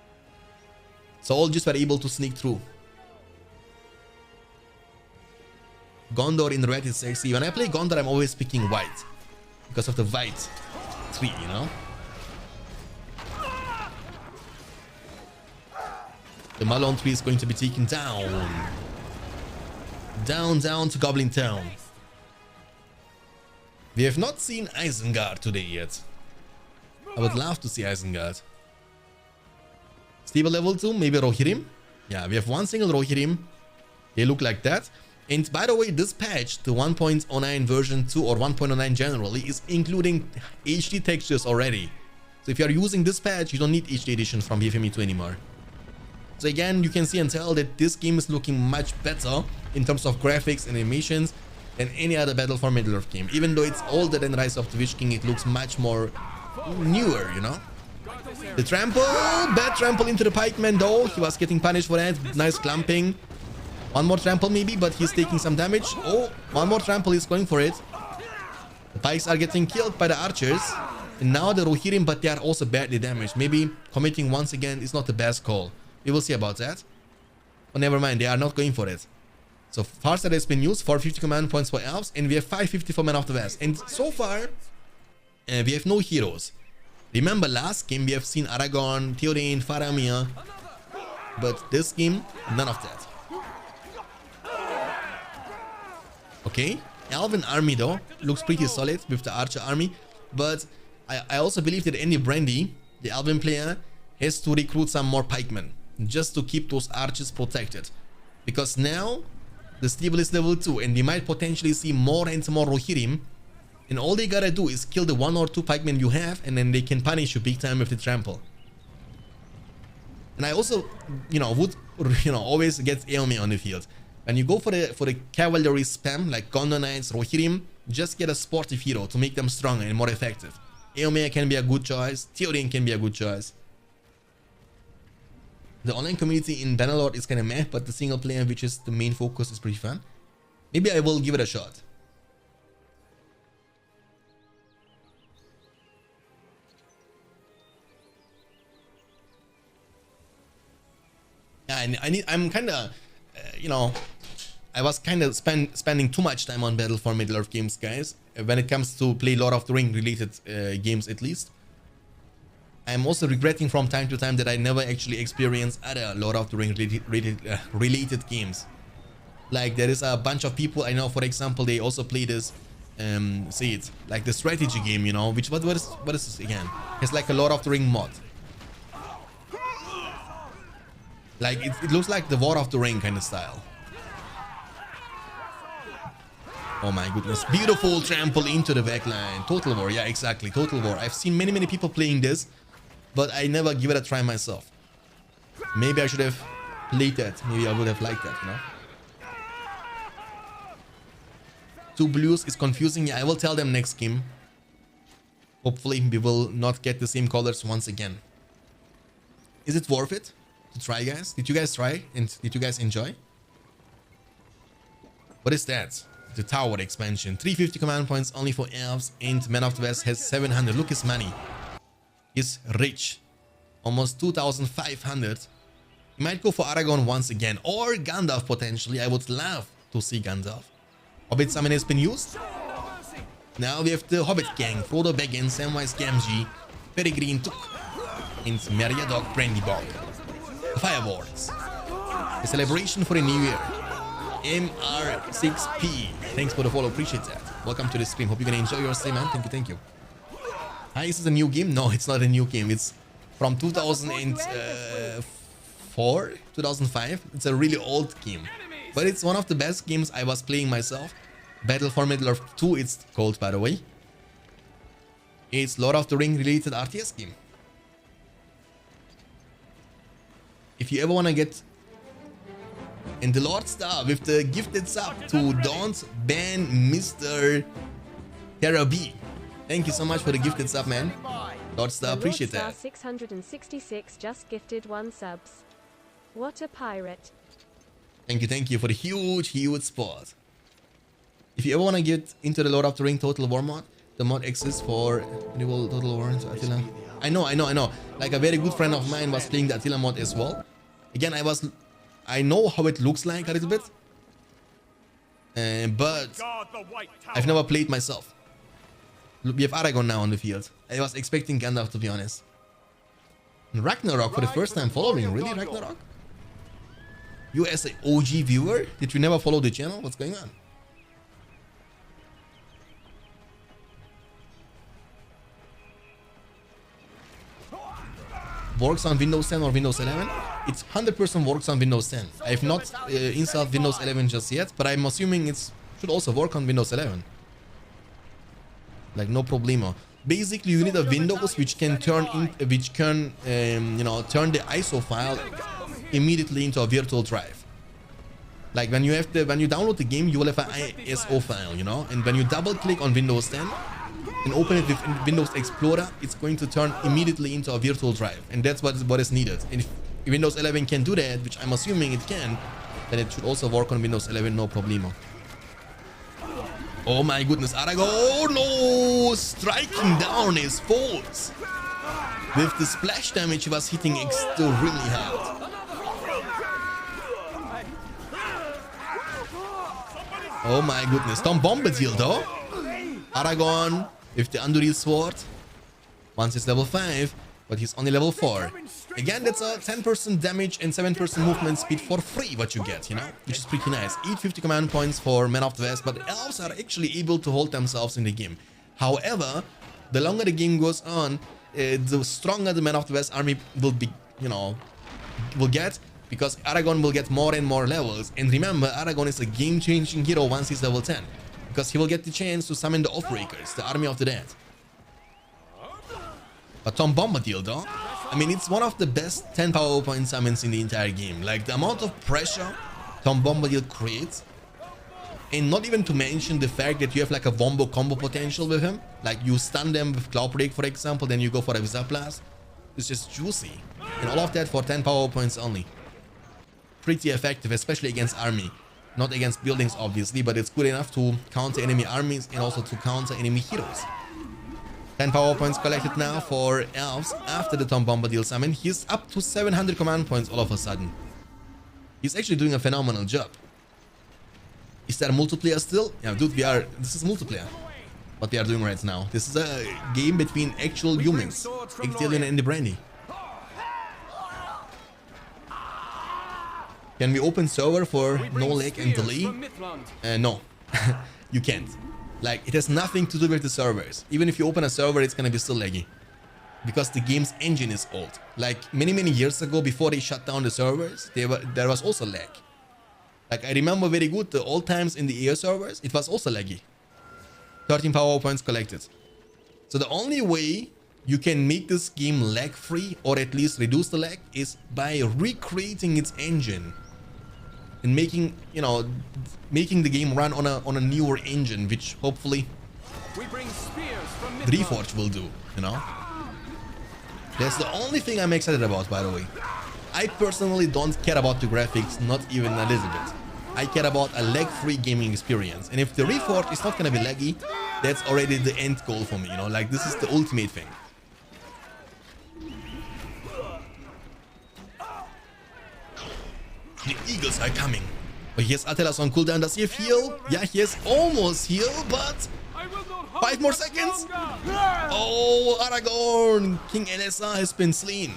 So all just were able to sneak through. Gondor in red is sexy. When I play Gondor, I'm always picking white because of the white tree, you know. The Malone tree is going to be taken down. Down to Goblin Town. We have not seen Isengard today yet. I would love to see Isengard. Stable level 2, maybe Rohirrim. Yeah, we have one single Rohirrim. They look like that. And by the way, this patch, the 1.09 version 2 or 1.09 generally, is including HD textures already. So if you are using this patch, you don't need HD edition from BFME 2 anymore. So again, you can see and tell that this game is looking much better in terms of graphics and animations than any other Battle for Middle-earth game. Even though it's older than Rise of the Witch King, it looks much more newer, you know. The trample, bad trample into the pikeman though. He was getting punished for that. Nice clumping. One more trample maybe, but he's taking some damage. Oh, one more trample, he's going for it. The pikes are getting killed by the archers. And now the Rohirrim, but they are also badly damaged. Maybe committing once again is not the best call. We will see about that. But never mind, they are not going for it. So Farsight has been used, 450 command points for elves, and we have 550 for Men of the West. And so far, we have no heroes. Remember last game we have seen Aragorn, Theoden, Faramir. But this game, none of that. Okay, Elven army though looks pretty solid with the archer army, but I also believe that Andy Brandy, the Elven player, has to recruit some more pikemen just to keep those archers protected, because now the stable is level 2 and we might potentially see more and more Rohirrim, and all they gotta do is kill the 1 or 2 pikemen you have, and then they can punish you big time with the trample. And I also, would, always get Eomer on the field. When you go for the cavalry spam, like Gondor Knights, Rohirrim, just get a sportive hero to make them stronger and more effective. Eomer can be a good choice, Theoden can be a good choice. The online community in Bannerlord is kinda meh, but the single player, which is the main focus, is pretty fun. Maybe I will give it a shot. Yeah, I'm kinda, I was kinda spending too much time on Battle for Middle-earth games, guys. When it comes to play Lord of the Ring related games, at least. I'm also regretting from time to time that I never actually experienced other Lord of the Ring related games. Like, there is a bunch of people I know, for example, they also play this, like the strategy game, which, what is this again? It's like a Lord of the Ring mod. Like, it looks like the War of the Ring kind of style. Oh my goodness. Beautiful trample into the backline. Total War. Yeah, exactly. Total War. I've seen many people playing this, but I never give it a try myself. Maybe I should have played that. Maybe I would have liked that, 2 blues is confusing. Yeah, I will tell them next game. Hopefully we will not get the same colors once again. Is it worth it to try, guys? Did you guys try? And did you guys enjoy? What is that? The tower expansion. 350 command points only for elves, and Man of the West has 700. Look his money. He's rich. Almost 2,500. He might go for Aragorn once again, or Gandalf potentially. I would love to see Gandalf. Hobbit summon has been used. Now we have the Hobbit gang. Frodo Baggins, Samwise Gamgee, Peregrine Took, and Meriadoc Brandybog. Fireworks. A celebration for a new year. MR6P. Thanks for the follow. Appreciate that. Welcome to the stream. Hope you're gonna enjoy your stay, man. Thank you. Hi, is this a new game? No, it's not a new game. It's from 2004, 2005. It's a really old game. But it's one of the best games I was playing myself. Battle for Middle-earth 2, it's called, by the way. It's Lord of the Ring related RTS game. If you ever want to get in the Lord Star with the gifted sub to Don't Ban Mr. Terra B. Thank you so much for the gifted sub, man. Lord Star, appreciate that. Lord Star 666 just gifted 1 subs. What a pirate. Thank you for the huge support. If you ever want to get into the Lord of the Ring Total War mod, the mod exists for Renewal Total War into Attila. I know. Like, a very good friend of mine was playing the Attila mod as well. Again, I know how it looks like a little bit, but I've never played myself. We have Aragorn now on the field. I was expecting Gandalf, to be honest. And Ragnarok for the first time following. Really, Ragnarok? You as an OG viewer? Did you never follow the channel? What's going on? Works on Windows 10 or Windows 11? It 100% works on Windows 10. I have not installed Windows 11 just yet, but I'm assuming it should also work on Windows 11. Like, no problemo. Basically, you need a Windows which can turn the ISO file immediately into a virtual drive. Like, when you download the game, you will have an ISO file, and when you double click on Windows 10 and open it with Windows Explorer, it's going to turn immediately into a virtual drive, and that's what is needed. And if Windows 11 can do that, which I'm assuming it can, then it should also work on Windows 11, no problemo. Oh my goodness, Aragorn, no! Striking down his foes. With the splash damage, he was hitting extremely hard. Oh my goodness, Tom Bombadil though. Aragorn with the Anduril sword. Once he's level 5, but he's only level 4. Again, that's a 10% damage and 7% movement speed for free what you get, you know, which is pretty nice. Eat 50 command points for Men of the West, but elves are actually able to hold themselves in the game. However, the longer the game goes on, the stronger the Men of the West army will be, you know, will get, because Aragorn will get more and more levels. And remember, Aragorn is a game-changing hero once he's level 10, because he will get the chance to summon the Oathbreakers, the army of the dead. But Tom Bombadil though, I mean, it's one of the best 10 power point summons in the entire game. Like, the amount of pressure Tom Bombadil creates, and not even to mention the fact that you have like a wombo combo potential with him. Like, you stun them with Cloud Break, for example, then you go for a Wizard Blast. It's just juicy. And all of that for 10 power points only. Pretty effective, especially against army. Not against buildings, obviously, but it's good enough to counter enemy armies and also to counter enemy heroes. 10 power points collected now for elves after the Tom Bombadil summon. He's up to 700 command points all of a sudden. He's actually doing a phenomenal job. Is there multiplayer still? Yeah, dude, this is multiplayer. What we are doing right now. This is a game between actual humans. Ictelion and the Brandy. Can we open server for no lag and delay? No, you can't. Like, it has nothing to do with the servers. Even if you open a server, it's gonna be still laggy. Because the game's engine is old. Like, many years ago, before they shut down the servers, there was also lag. Like, I remember very good the old times in the AO servers, it was also laggy. 13 power points collected. So the only way you can make this game lag free, or at least reduce the lag, is by recreating its engine. And making, you know, making the game run on a newer engine, which hopefully Reforged will do, you know. That's the only thing I'm excited about, by the way. I personally don't care about the graphics, not even a little bit. I care about a lag-free gaming experience. And if the Reforged is not gonna be laggy, that's already the end goal for me, you know. Like, this is the ultimate thing. The Eagles are coming. But here's Atelas on cooldown. Does he have heal? Yeah, he has almost heal, but 5 more seconds. Oh, Aragorn! King Elessar has been slain.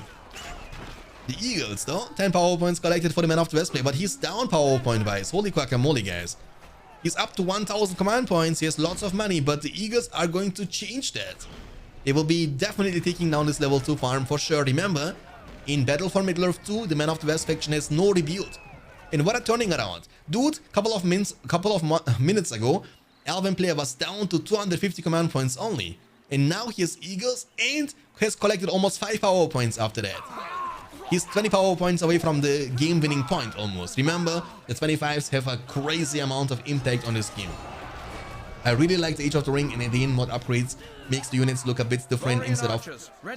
The Eagles, though, 10 power points collected for the Man of the West play, but he's down power point wise. Holy guacamole, guys. He's up to 1000 command points. He has lots of money, but the Eagles are going to change that. They will be definitely taking down this level 2 farm for sure. Remember, in Battle for Middle-earth 2, the Man of the West faction has no rebuild. And what a turning around. Dude, couple of minutes ago, Elven player was down to 250 command points only. And now he has Eagles and has collected almost 5 power points after that. He's 20 power points away from the game-winning point almost. Remember, the 25s have a crazy amount of impact on this game. I really like the Age of the Ring and Edain mod upgrades. Makes the units look a bit different instead of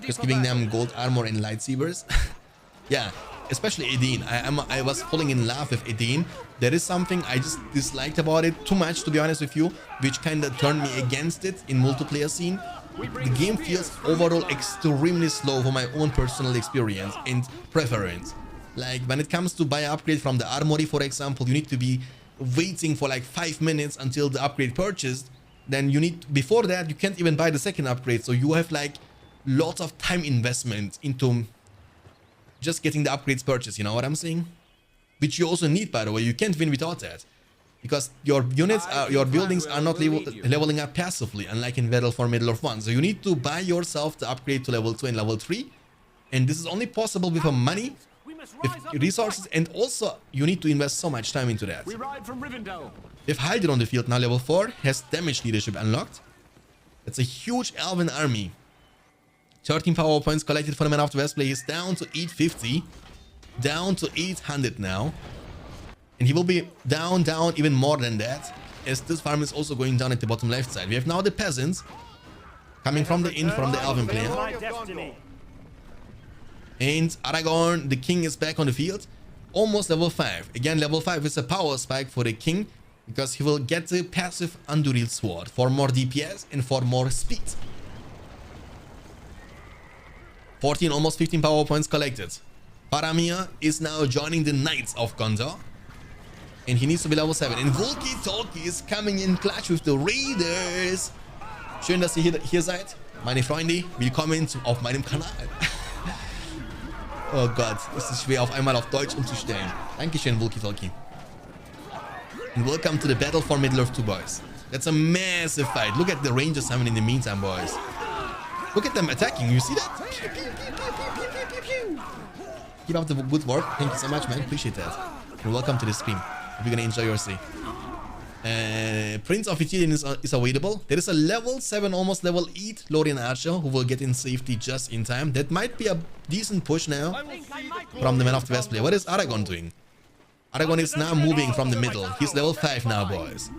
just giving them gold armor and lightsabers. Yeah, especially Edain. I was falling in love with Edain. There is something I just disliked about it too much, to be honest with you, which kind of turned me against it in multiplayer scene. The game feels overall extremely slow for my own personal experience and preference. Like, when it comes to buy an upgrade from the armory, for example, you need to be waiting for like 5 minutes until the upgrade purchased. Then you need, before that, you can't even buy the second upgrade. So you have like lots of time investment into just getting the upgrades purchased, you know what I'm saying? Which you also need, by the way. You can't win without that. Because your units, your buildings are not leveling up passively, unlike in Battle for Middle-earth 1. So you need to buy yourself the upgrade to level 2 and level 3. And this is only possible with money, with resources, and also you need to invest so much time into that. With Haldir on the field now, level 4, has damage leadership unlocked. That's a huge Elven army. 13 power points collected for the Man of the West play. He's down to 850. Down to 800 now. And he will be down even more than that, as this farm is also going down at the bottom left side. We have now the peasants coming from the Elven player. And Aragorn, the king, is back on the field. Almost level 5. Again, level 5 is a power spike for the king, because he will get the passive Anduril sword for more DPS and for more speed. 14, almost 15 power points collected. Faramir is now joining the Knights of Gondor. And he needs to be level 7. And Walkie-Talkie is coming in clutch with the Raiders. Schön, dass ihr hier seid. Meine Freunde, willkommen auf meinem Kanal. Oh Gott, es ist schwer auf einmal auf Deutsch umzustellen. Dankeschön, Wookie Talkie. And welcome to the battle for Middle-earth 2, boys. That's a massive fight. Look at the Rangers having in the meantime, boys. Look at them attacking. You see that? Pew, pew, pew, pew, pew, pew, pew, pew. Keep up the good work. Thank you so much, man. Appreciate that. And welcome to the stream. Hope you're gonna enjoy your stay. Prince of Ithilien is available. There is a level 7, almost level 8 Lorien Archer who will get in safety just in time. That might be a decent push now from the Man of the West player. What is Aragon doing? Aragon is now moving from the middle. He's level 5 now, boys.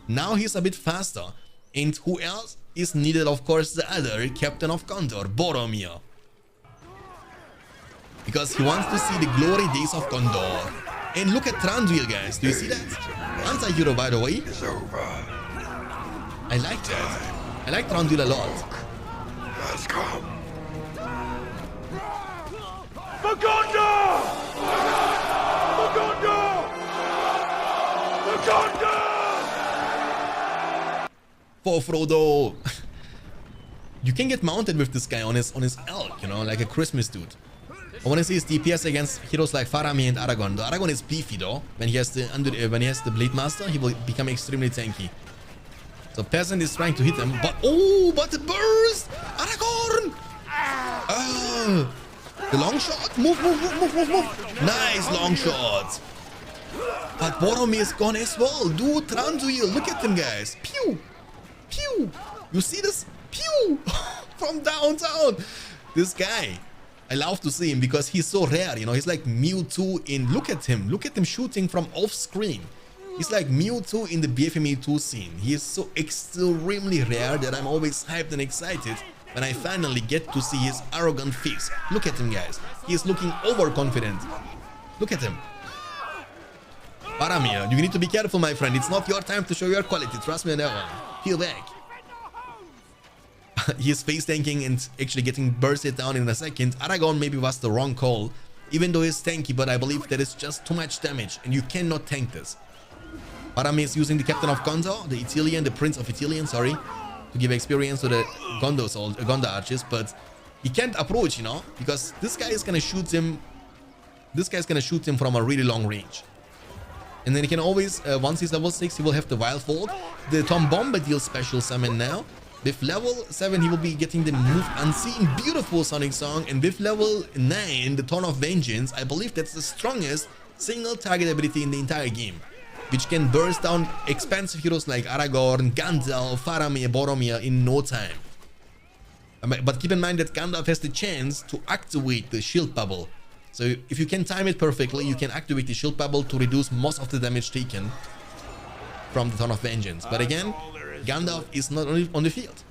Now he's a bit faster. And who else is needed? Of course, the other Captain of Gondor, Boromir. Because he wants to see the glory days of Gondor. And look at Thranduil, guys. Do you see that? Anti-hero, by the way. I like that. I like Thranduil a lot. Let's go. For Gondor! For Gondor! For Gondor! For Frodo. You can get mounted with this guy on his elk, you know, like a Christmas dude. I want to see his DPS against heroes like Faramir and Aragorn. The Aragorn is beefy though. When he has the Blade Master, he will become extremely tanky. So Peasant is trying to hit him, but but the burst! Aragorn! The long shot. Move. Nice long shot. But Boromir is gone as well. Dude, Thranduil, look at them, guys. Pew! Pew! You see this? Pew! From downtown. This guy, I love to see him because he's so rare, you know. He's like Mewtwo in... Look at him shooting from off screen. He's like Mewtwo in the BFME 2 scene. He is so extremely rare that I'm always hyped and excited when I finally get to see his arrogant face. Look at him, guys. He is looking overconfident. Look at him. Faramir, you need to be careful, my friend. It's not your time to show your quality. Trust me on that one. Feel back. He is face tanking and actually getting bursted down in a second. Aragorn maybe was the wrong call, even though he's tanky, but I believe that is just too much damage and you cannot tank this. Faramir is using the Captain of Gondor, the Ithilien, the Prince of Ithilien, sorry, to give experience to the Gondor archers, but he can't approach, you know, because this guy is gonna shoot him. This guy's gonna shoot him from a really long range. And then he can always, once he's level 6, he will have the Wild Fold, the Tom Bombadil special summon now. With level 7, he will be getting the move Unseen, beautiful Sonic Song. And with level 9, the Tone of Vengeance, I believe that's the strongest single target ability in the entire game, which can burst down expensive heroes like Aragorn, Gandalf, Faramir, Boromir in no time. But keep in mind that Gandalf has the chance to activate the shield bubble. So if you can time it perfectly, you can activate the shield bubble to reduce most of the damage taken from the Tone of Vengeance. But again, Gandalf is not on the field.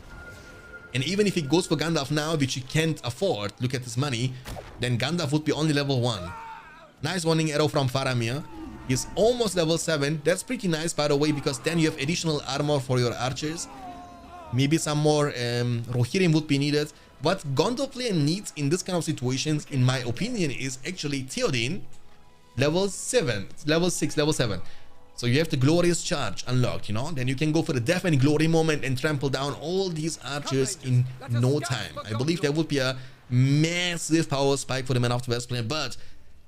And even if he goes for Gandalf now, which he can't afford, look at his money, then Gandalf would be only level 1. Nice warning arrow from Faramir. He's almost level 7. That's pretty nice, by the way, because then you have additional armor for your archers. Maybe some more Rohirrim would be needed. What Gondor player needs in this kind of situations, in my opinion, is actually Theoden, level 7, level 6, level 7. So you have the Glorious Charge unlocked, you know? Then you can go for the Death and Glory moment and trample down all these archers in no time. I believe that would be a massive power spike for the Man of the West player, but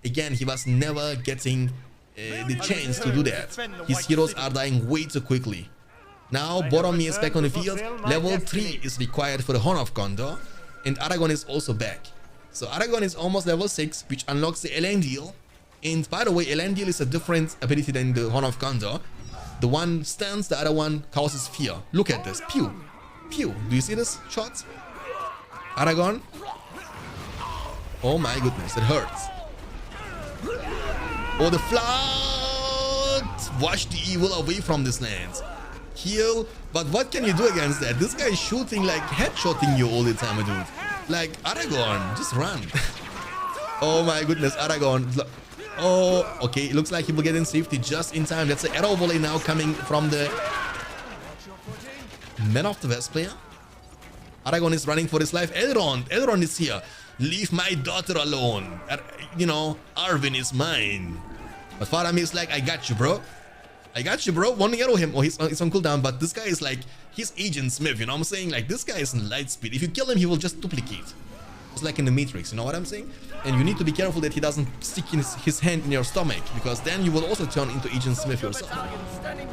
again, he was never getting the chance to do that. His heroes are dying way too quickly. Now Boromir is back on the field. Level 3 is required for the Horn of Gondor, and Aragorn is also back. So Aragorn is almost level 6, which unlocks the Elendil. And by the way, Elendil is a different ability than the Horn of Gondor. The one stuns, the other one causes fear. Look at this. Pew. Pew. Do you see this shot? Aragorn. Oh my goodness, it hurts. Oh, the flood! Wash the evil away from this land. Heal. But what can you do against that? This guy is shooting, like headshotting you all the time, dude. Like, Aragorn, just run. Oh my goodness, Aragorn. Oh, okay, it looks like he will get in safety just in time. That's an arrow volley now coming from the Man of the West player. Aragorn is running for his life. Elrond is here. Leave my daughter alone. You know, Arwen is mine. But Faramir is like, I got you, bro. I got you, bro. One arrow him. Oh, he's on cooldown. But this guy is like, he's Agent Smith. You know what I'm saying? Like, this guy is in light speed. If you kill him, he will just duplicate. Just like in the Matrix, you know what I'm saying? And you need to be careful that he doesn't stick his hand in your stomach, because then you will also turn into Agent Smith yourself.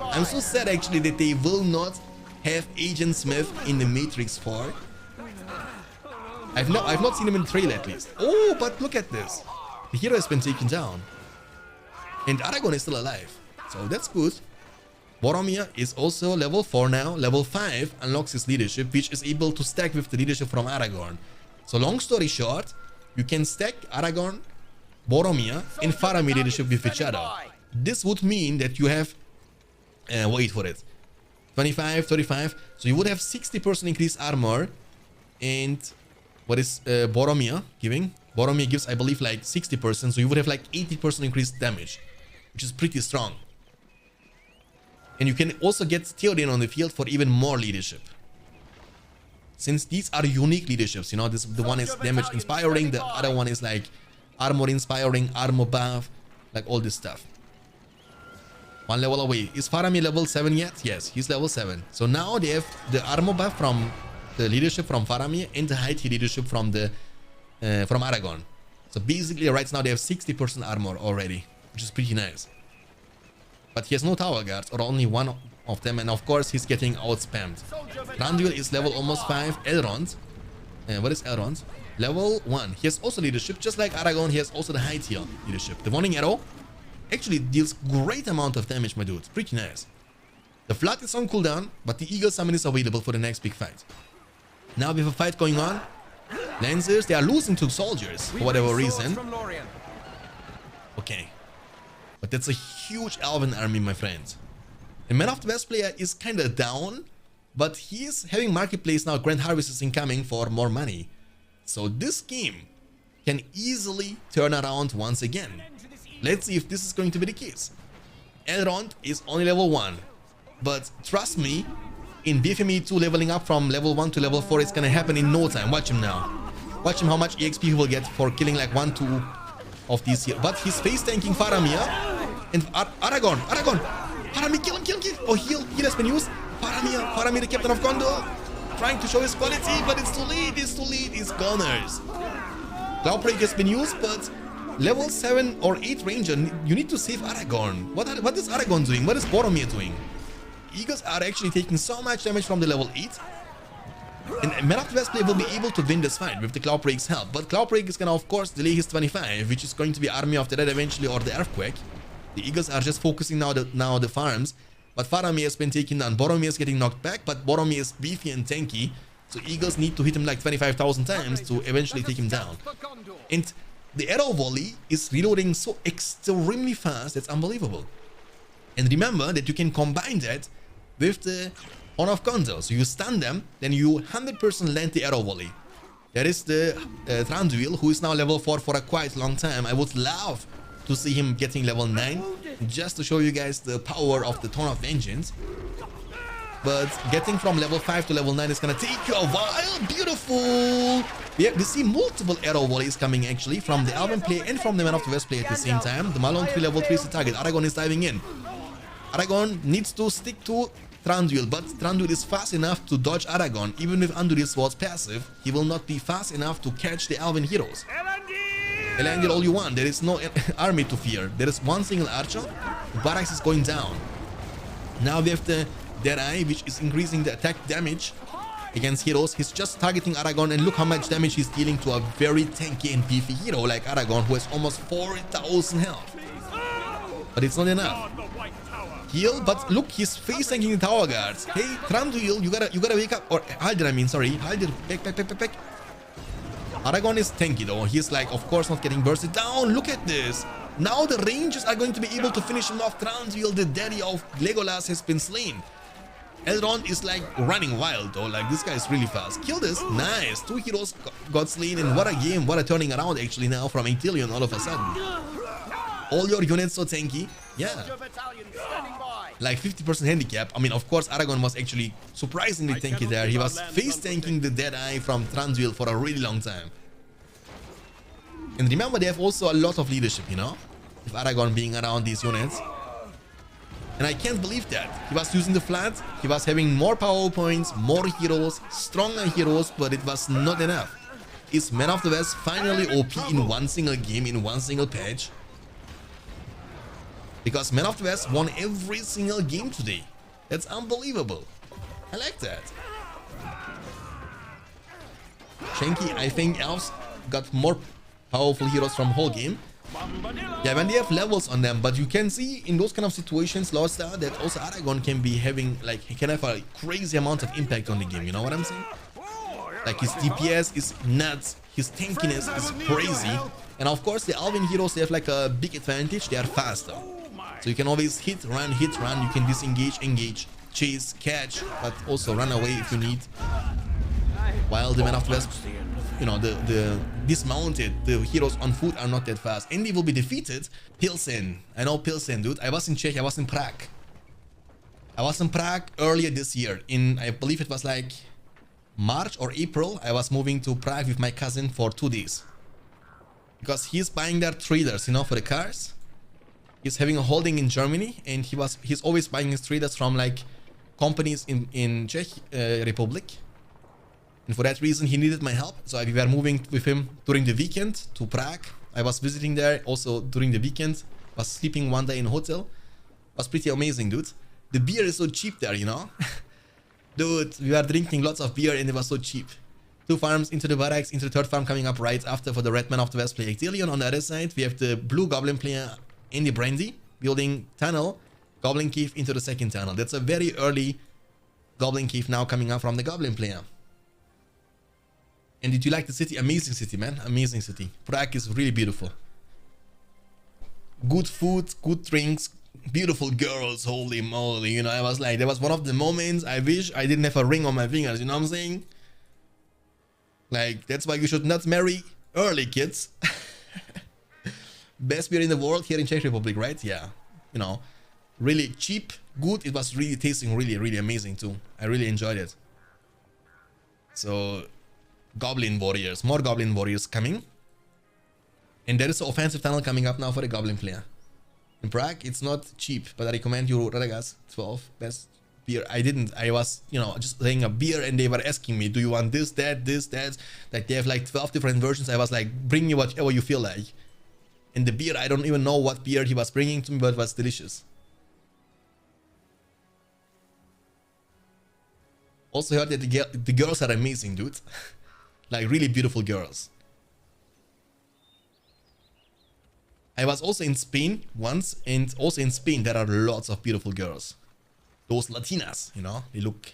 I'm so sad actually that they will not have Agent Smith in the Matrix 4. I've not seen him in the trailer at least. Oh, but look at this. The hero has been taken down. And Aragorn is still alive. So that's good. Boromir is also level 4 now. Level 5 unlocks his leadership, which is able to stack with the leadership from Aragorn. So long story short, you can stack Aragorn, Boromir, and Faramir leadership with each other. This would mean that you have, wait for it, 25, 35. So you would have 60% increased armor. And what is Boromir giving? Boromir gives, I believe, like 60%. So you would have like 80% increased damage, which is pretty strong. And you can also get Theoden on the field for even more leadership. Since these are unique leaderships, you know, the one is damage inspiring, the other one is like armor inspiring, armor buff, like all this stuff. One level away. Is Faramir level 7 yet? Yes, he's level 7. So now they have the armor buff from the leadership from Faramir and the high tier leadership from the from Aragorn. So basically right now they have 60% armor already, which is pretty nice. But he has no tower guards, or only one of them, and of course he's getting outspammed. Thranduil is level almost 5. Elrond, what is Elrond? Level 1. He has also leadership, just like Aragorn. He has also the high tier leadership. The Warning Arrow actually deals great amount of damage, my dude. Pretty nice. The Flood is on cooldown, but the Eagle Summon is available for the next big fight. Now we have a fight going on. Lancers, they are losing to soldiers for whatever reason. Okay. But that's a huge Elven army, my friends. The Man of the West player is kinda down, but he is having marketplace now. Grand Harvest is incoming for more money. So this game can easily turn around once again. Let's see if this is going to be the case. Elrond is only level 1. But trust me, in BFME 2 leveling up from level 1 to level 4, it's gonna happen in no time. Watch him now. Watch him how much EXP he will get for killing like 1, 2 of these here. But he's face tanking Faramir and Aragorn. Faramir, kill him. Oh, heal has been used. Faramir, the captain of Gondor, trying to show his quality, but it's too late. It's goners. Cloudbreak has been used, but level 7 or 8 ranger, you need to save Aragorn. What is Aragorn doing? What is Boromir doing? Eagles are actually taking so much damage from the level 8. And Man of the West player will be able to win this fight with the Cloudbreak's help. But Cloudbreak is gonna of course delay his 25, which is going to be Army of the Dead eventually, or the Earthquake. The Eagles are just focusing now the farms. But Faramir has been taken down. Boromir is getting knocked back, but Boromir is beefy and tanky. So Eagles need to hit him like 25,000 times to eventually take him down. And the arrow volley is reloading so extremely fast, it's unbelievable. And remember that you can combine that with the Horn of Gondor. So you stun them, then you 100% land the arrow volley. There is the Thranduil, who is now level 4 for a quite long time. I would love to see him getting level 9, just to show you guys the power of the Throne of Vengeance. But getting from level 5 to level 9 is gonna take you a while. Beautiful! We see multiple arrow volleys coming actually from the Elven player and from the Man of the West player at the same time. The Malon 3 level 3 is the target. Aragorn is diving in. Aragorn needs to stick to Thranduil, but Thranduil is fast enough to dodge Aragorn. Even with Anduril Sword's passive, he will not be fast enough to catch the Elven heroes. Elendil all you want, there is no army to fear. There is one single archer. The barracks is going down. Now we have the Deadeye, which is increasing the attack damage against heroes. He's just targeting Aragorn, and look how much damage he's dealing to a very tanky and beefy hero like Aragorn, who has almost 40,000 health. But it's not enough. Heal, but look, he's face tanking the tower guards. Hey, Thranduil, you gotta wake up. Or Haldir, I mean, sorry. Haldir, back. Aragorn is tanky though. He's like, of course, not getting bursted down. Look at this. Now the Rangers are going to be able to finish him off. Thranduil, the daddy of Legolas, has been slain. Elrond is like running wild though. Like, this guy is really fast. Kill this. Nice. 2 heroes got slain, and what a game. What a turning around actually now from Aethelion all of a sudden. All your units so tanky. Yeah. Like 50% handicap. I mean, of course, Aragorn was actually surprisingly tanky there. He was face tanking the Deadeye from Thranduil for a really long time. And remember, they have also a lot of leadership, you know, with Aragorn being around these units. And I can't believe that. He was using the Flood. He was having more power points, more heroes, stronger heroes, but it was not enough. Is Man of the West finally OP in one single game, in one single patch? Because Man of the West won every single game today. That's unbelievable. I like that. Shanky, I think elves got more powerful heroes from whole game. Yeah, when they have levels on them, but you can see in those kind of situations, Lostar, that also Aragon can be having, like, he can have a crazy amount of impact on the game, you know what I'm saying? Like, his DPS is nuts, his tankiness is crazy, and of course the Alvin heroes, they have like a big advantage, they are faster. So you can always hit, run, you can disengage, engage, chase, catch, but also run away if you need. While the Man of the West, you know, the dismounted, the heroes on foot are not that fast. And they will be defeated. Pilsen. I know Pilsen, dude. I was in Czech, I was in Prague. I was in Prague earlier this year. In, I believe it was like March or April. I was moving to Prague with my cousin for 2 days. Because he's buying their traders, you know, for the cars. He's having a holding in Germany. And he's always buying his traders from like companies in Czech Republic. And for that reason, he needed my help. So we were moving with him during the weekend to Prague. I was visiting there also during the weekend. Was sleeping one day in a hotel. Was pretty amazing, dude. The beer is so cheap there, you know? Dude, we were drinking lots of beer and it was so cheap. 2 farms into the barracks, into the 3rd farm coming up right after for the red man of the West player Ectelion. On the other side, we have the blue goblin player Andy Brandy building tunnel. Goblin Cave into the 2nd tunnel. That's a very early Goblin Cave now coming up from the goblin player. And did you like the city? Amazing city, man. Amazing city. Prague is really beautiful. Good food, good drinks, beautiful girls. Holy moly. You know, I was like, that was one of the moments I wish I didn't have a ring on my fingers. You know what I'm saying? Like, that's why you should not marry early, kids. Best beer in the world here in Czech Republic, right? Yeah. You know, really cheap, good. It was really tasting really, really amazing too. I really enjoyed it. So... Goblin Warriors, more Goblin Warriors coming. And there is an offensive tunnel coming up now for the Goblin player. In Prague, it's not cheap, but I recommend you Radagast 12, best beer. I was, you know, just saying a beer and they were asking me, do you want this, that, like they have like 12 different versions. I was like, bring me whatever you feel like. And the beer, I don't even know what beer he was bringing to me, but it was delicious. Also heard that the girls are amazing, dude. Like really beautiful girls. I was also in Spain once, and also in Spain there are lots of beautiful girls. Those Latinas, you know, they look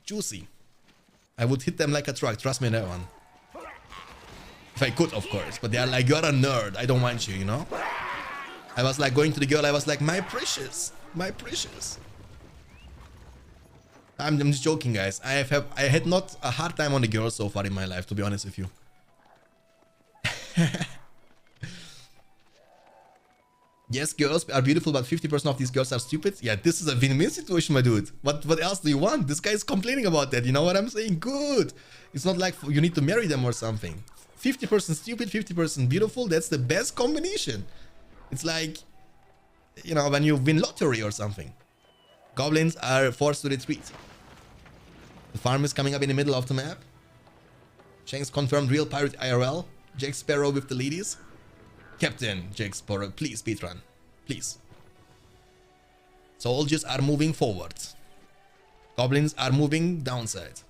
juicy. I would hit them like a truck, trust me on that one. If I could, of course, but they are like, you're a nerd, I don't want you, you know. I was like going to the girl, I was like, my precious, my precious. I'm just joking, guys. I had not a hard time on the girls so far in my life, to be honest with you. Yes, girls are beautiful, but 50% of these girls are stupid. Yeah, this is a win-win situation, my dude. What else do you want? This guy is complaining about that. You know what I'm saying? Good. It's not like you need to marry them or something. 50% stupid, 50% beautiful. That's the best combination. It's like, you know, when you win lottery or something. Goblins are forced to retreat. The farm is coming up in the middle of the map. Shanks confirmed real pirate IRL. Jack Sparrow with the ladies. Captain Jack Sparrow, please speedrun. Please. Soldiers are moving forward. Goblins are moving downside.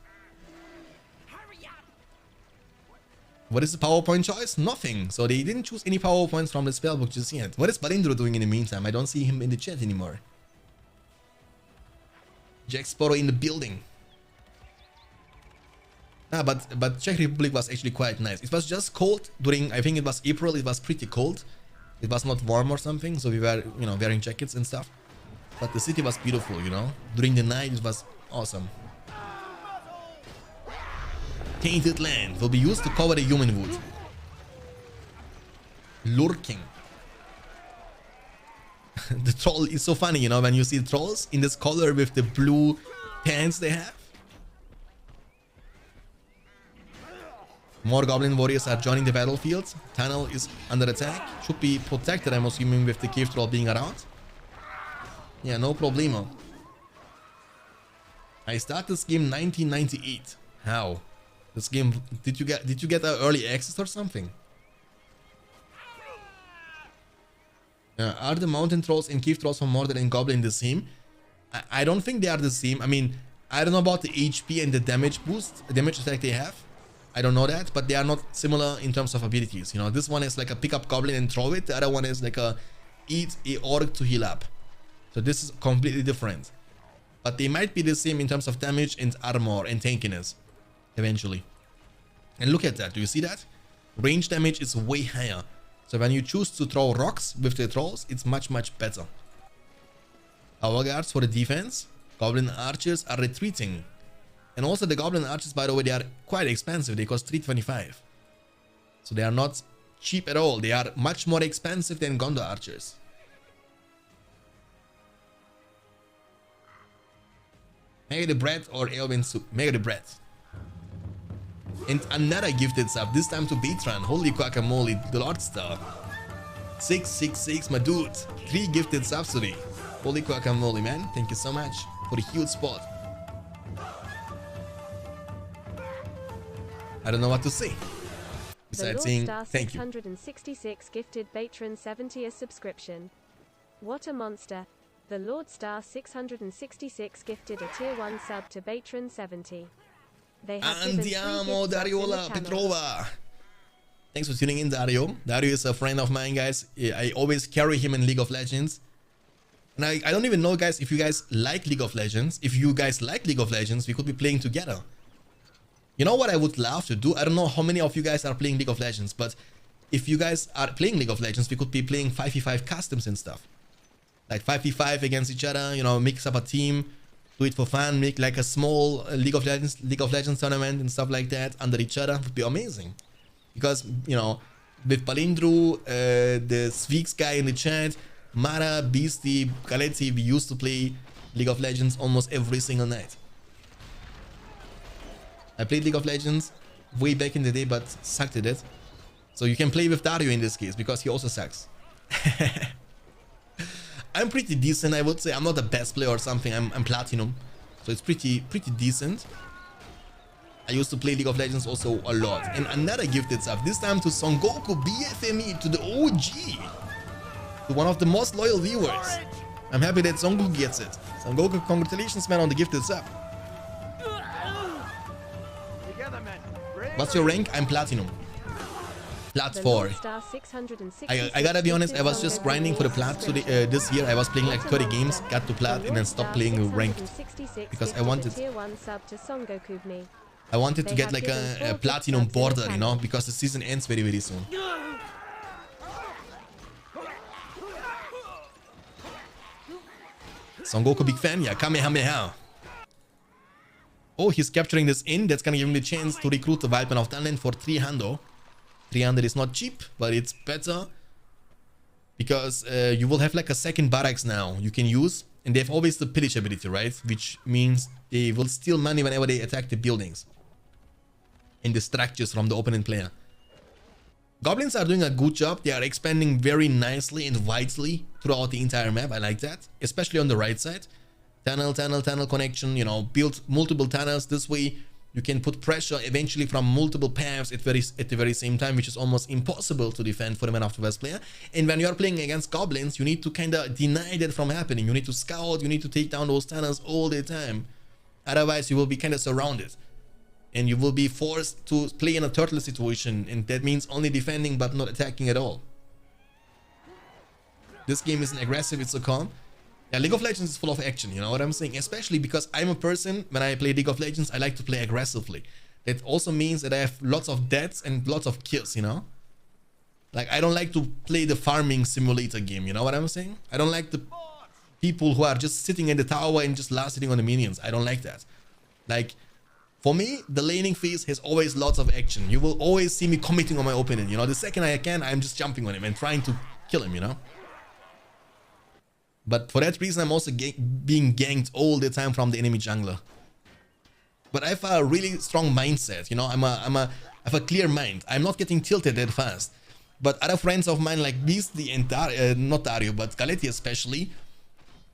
What is the PowerPoint choice? Nothing. So they didn't choose any PowerPoints from the spellbook just yet. What is Balindro doing in the meantime? I don't see him in the chat anymore. Jack Sparrow in the building. Ah, but Czech Republic was actually quite nice. It was just cold during, I think it was April, it was pretty cold. It was not warm or something, so we were, you know, wearing jackets and stuff. But the city was beautiful, you know. During the night it was awesome. Tainted land will be used to cover the human wood. Lurking. The troll is so funny, you know, when you see trolls in this color with the blue pants they have. More goblin warriors are joining the battlefield. Tunnel is under attack. Should be protected, I'm assuming, with the cave troll being around. Yeah, no problemo. I started this game 1998. How? This game, did you get an early access or something? Are the mountain trolls and cave trolls from Mordor and Goblin the same? I don't think they are the same. I mean, I don't know about the HP and the damage boost, damage attack they have. I don't know that, but they are not similar in terms of abilities. You know, this one is like a pick up goblin and throw it. The other one is like a eat a orc to heal up. So this is completely different. But they might be the same in terms of damage and armor and tankiness eventually. And look at that. Do you see that? Range damage is way higher. So when you choose to throw rocks with the trolls, it's much better. Our guards for the defense. Goblin archers are retreating. And also the goblin archers, by the way, they are quite expensive. They cost 325. So they are not cheap at all. They are much more expensive than Gondor archers. Mega the bread or Elvin soup? Mega the bread. And another gifted sub, this time to Beatran. Holy guacamole, the Lord Star. 666, my dude. 3 gifted subs today. Holy guacamole, man. Thank you so much for the huge spot. I don't know what to say. Besides saying thank you. 666 gifted Batron 70 a subscription. What a monster. The Lord Star 666 gifted a tier 1 sub to Batron 70. They have Andiamo Dariola Petrova. Thanks for tuning in, Dario. Dario is a friend of mine, guys. I always carry him in League of Legends. And I don't even know, guys, if you guys like League of Legends. If you guys like League of Legends, we could be playing together. You know what I would love to do? I don't know how many of you guys are playing League of Legends, but if you guys are playing League of Legends, we could be playing 5v5 customs and stuff. Like 5v5 against each other, you know, mix up a team, do it for fun, make like a small League of Legends tournament and stuff like that under each other. Would be amazing. Because, you know, with Palindru, the Sveeks guy in the chat, Mara, Beastie, Galetti, we used to play League of Legends almost every single night. I played League of Legends way back in the day, but sucked at it. So you can play with Dario in this case, because he also sucks. I'm pretty decent, I would say. I'm not the best player or something. I'm platinum, so it's pretty decent. I used to play League of Legends also a lot. And another gifted stuff, this time to Son Goku BFME, to the OG, to one of the most loyal viewers. I'm happy that Son Goku gets it. Son Goku, congratulations, man, on the gifted sub. What's your rank? I'm platinum. Plat 4. I gotta be honest, I was just grinding for the plat today, this year. I was playing like 30 games, got to plat, and then stopped playing ranked. Because I wanted to get like a platinum border, you know, because the season ends very soon. Son Goku big fan? Yeah, Kamehameha. Oh, he's capturing this inn. That's gonna give him the chance to recruit the Wildman of Dunland for 300. 300 is not cheap, but it's better. Because you will have like a second barracks now you can use. And they have always the pillage ability, right? Which means they will steal money whenever they attack the buildings. And the structures from the opponent player. Goblins are doing a good job. They are expanding very nicely and widely throughout the entire map. I like that. Especially on the right side. Tunnel connection, you know, build multiple tunnels. This way you can put pressure eventually from multiple paths at the very same time, which is almost impossible to defend for the Man of the West player. And when you are playing against goblins, you need to kind of deny that from happening. You need to scout, you need to take down those tunnels all the time. Otherwise you will be kind of surrounded. And you will be forced to play in a turtle situation, and that means only defending but not attacking at all. This game isn't aggressive, it's so calm. Yeah, League of Legends is full of action, you know what I'm saying? Especially because I'm a person, when I play League of Legends, I like to play aggressively. That also means that I have lots of deaths and lots of kills, you know? Like, I don't like to play the farming simulator game, you know what I'm saying? I don't like the people who are just sitting in the tower and just last sitting on the minions. I don't like that. Like, for me, the laning phase has always lots of action. You will always see me committing on my opponent, you know? The second I can, I'm just jumping on him and trying to kill him, you know? But for that reason, I'm also being ganked all the time from the enemy jungler. But I have a really strong mindset, you know. I have a clear mind. I'm not getting tilted that fast. But other friends of mine like Beastie and not Dario, but Galetti especially,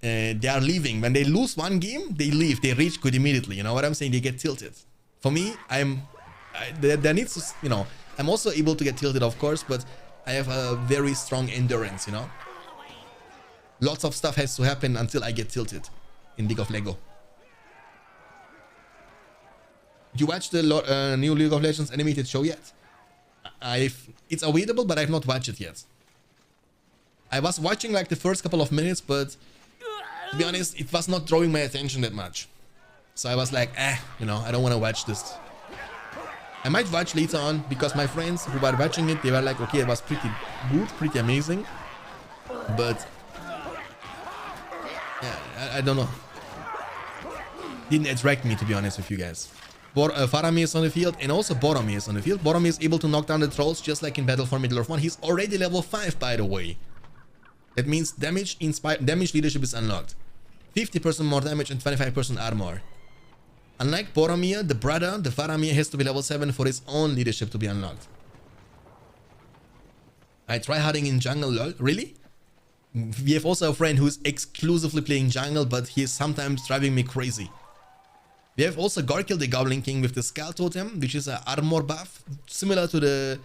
they are leaving. When they lose one game, they leave. They rage quit immediately. You know what I'm saying? They get tilted. For me, I'm there needs to, you know, I'm also able to get tilted, of course, but I have a very strong endurance, you know. Lots of stuff has to happen until I get tilted in League of Lego. You watched the new League of Legends animated show yet? It's available, but I've not watched it yet. I was watching like the first couple of minutes, but to be honest, it was not drawing my attention that much. So I was like, you know, I don't want to watch this. I might watch later on because my friends who were watching it, they were like, okay, it was pretty good, pretty amazing. But yeah, I don't know. Didn't attract me, to be honest with you guys. Faramir is on the field, and also Boromir is on the field. Boromir is able to knock down the trolls just like in Battle for Middle-earth 1. He's already level 5, by the way. That means damage leadership is unlocked. 50% more damage and 25% armor. Unlike Boromir, the brother, the Faramir, has to be level 7 for his own leadership to be unlocked. I try harding in jungle, lol. Really? We have also a friend who's exclusively playing jungle, but he is sometimes driving me crazy. We have also Gorkil the Goblin King with the Skull Totem, which is an armor buff, similar to the,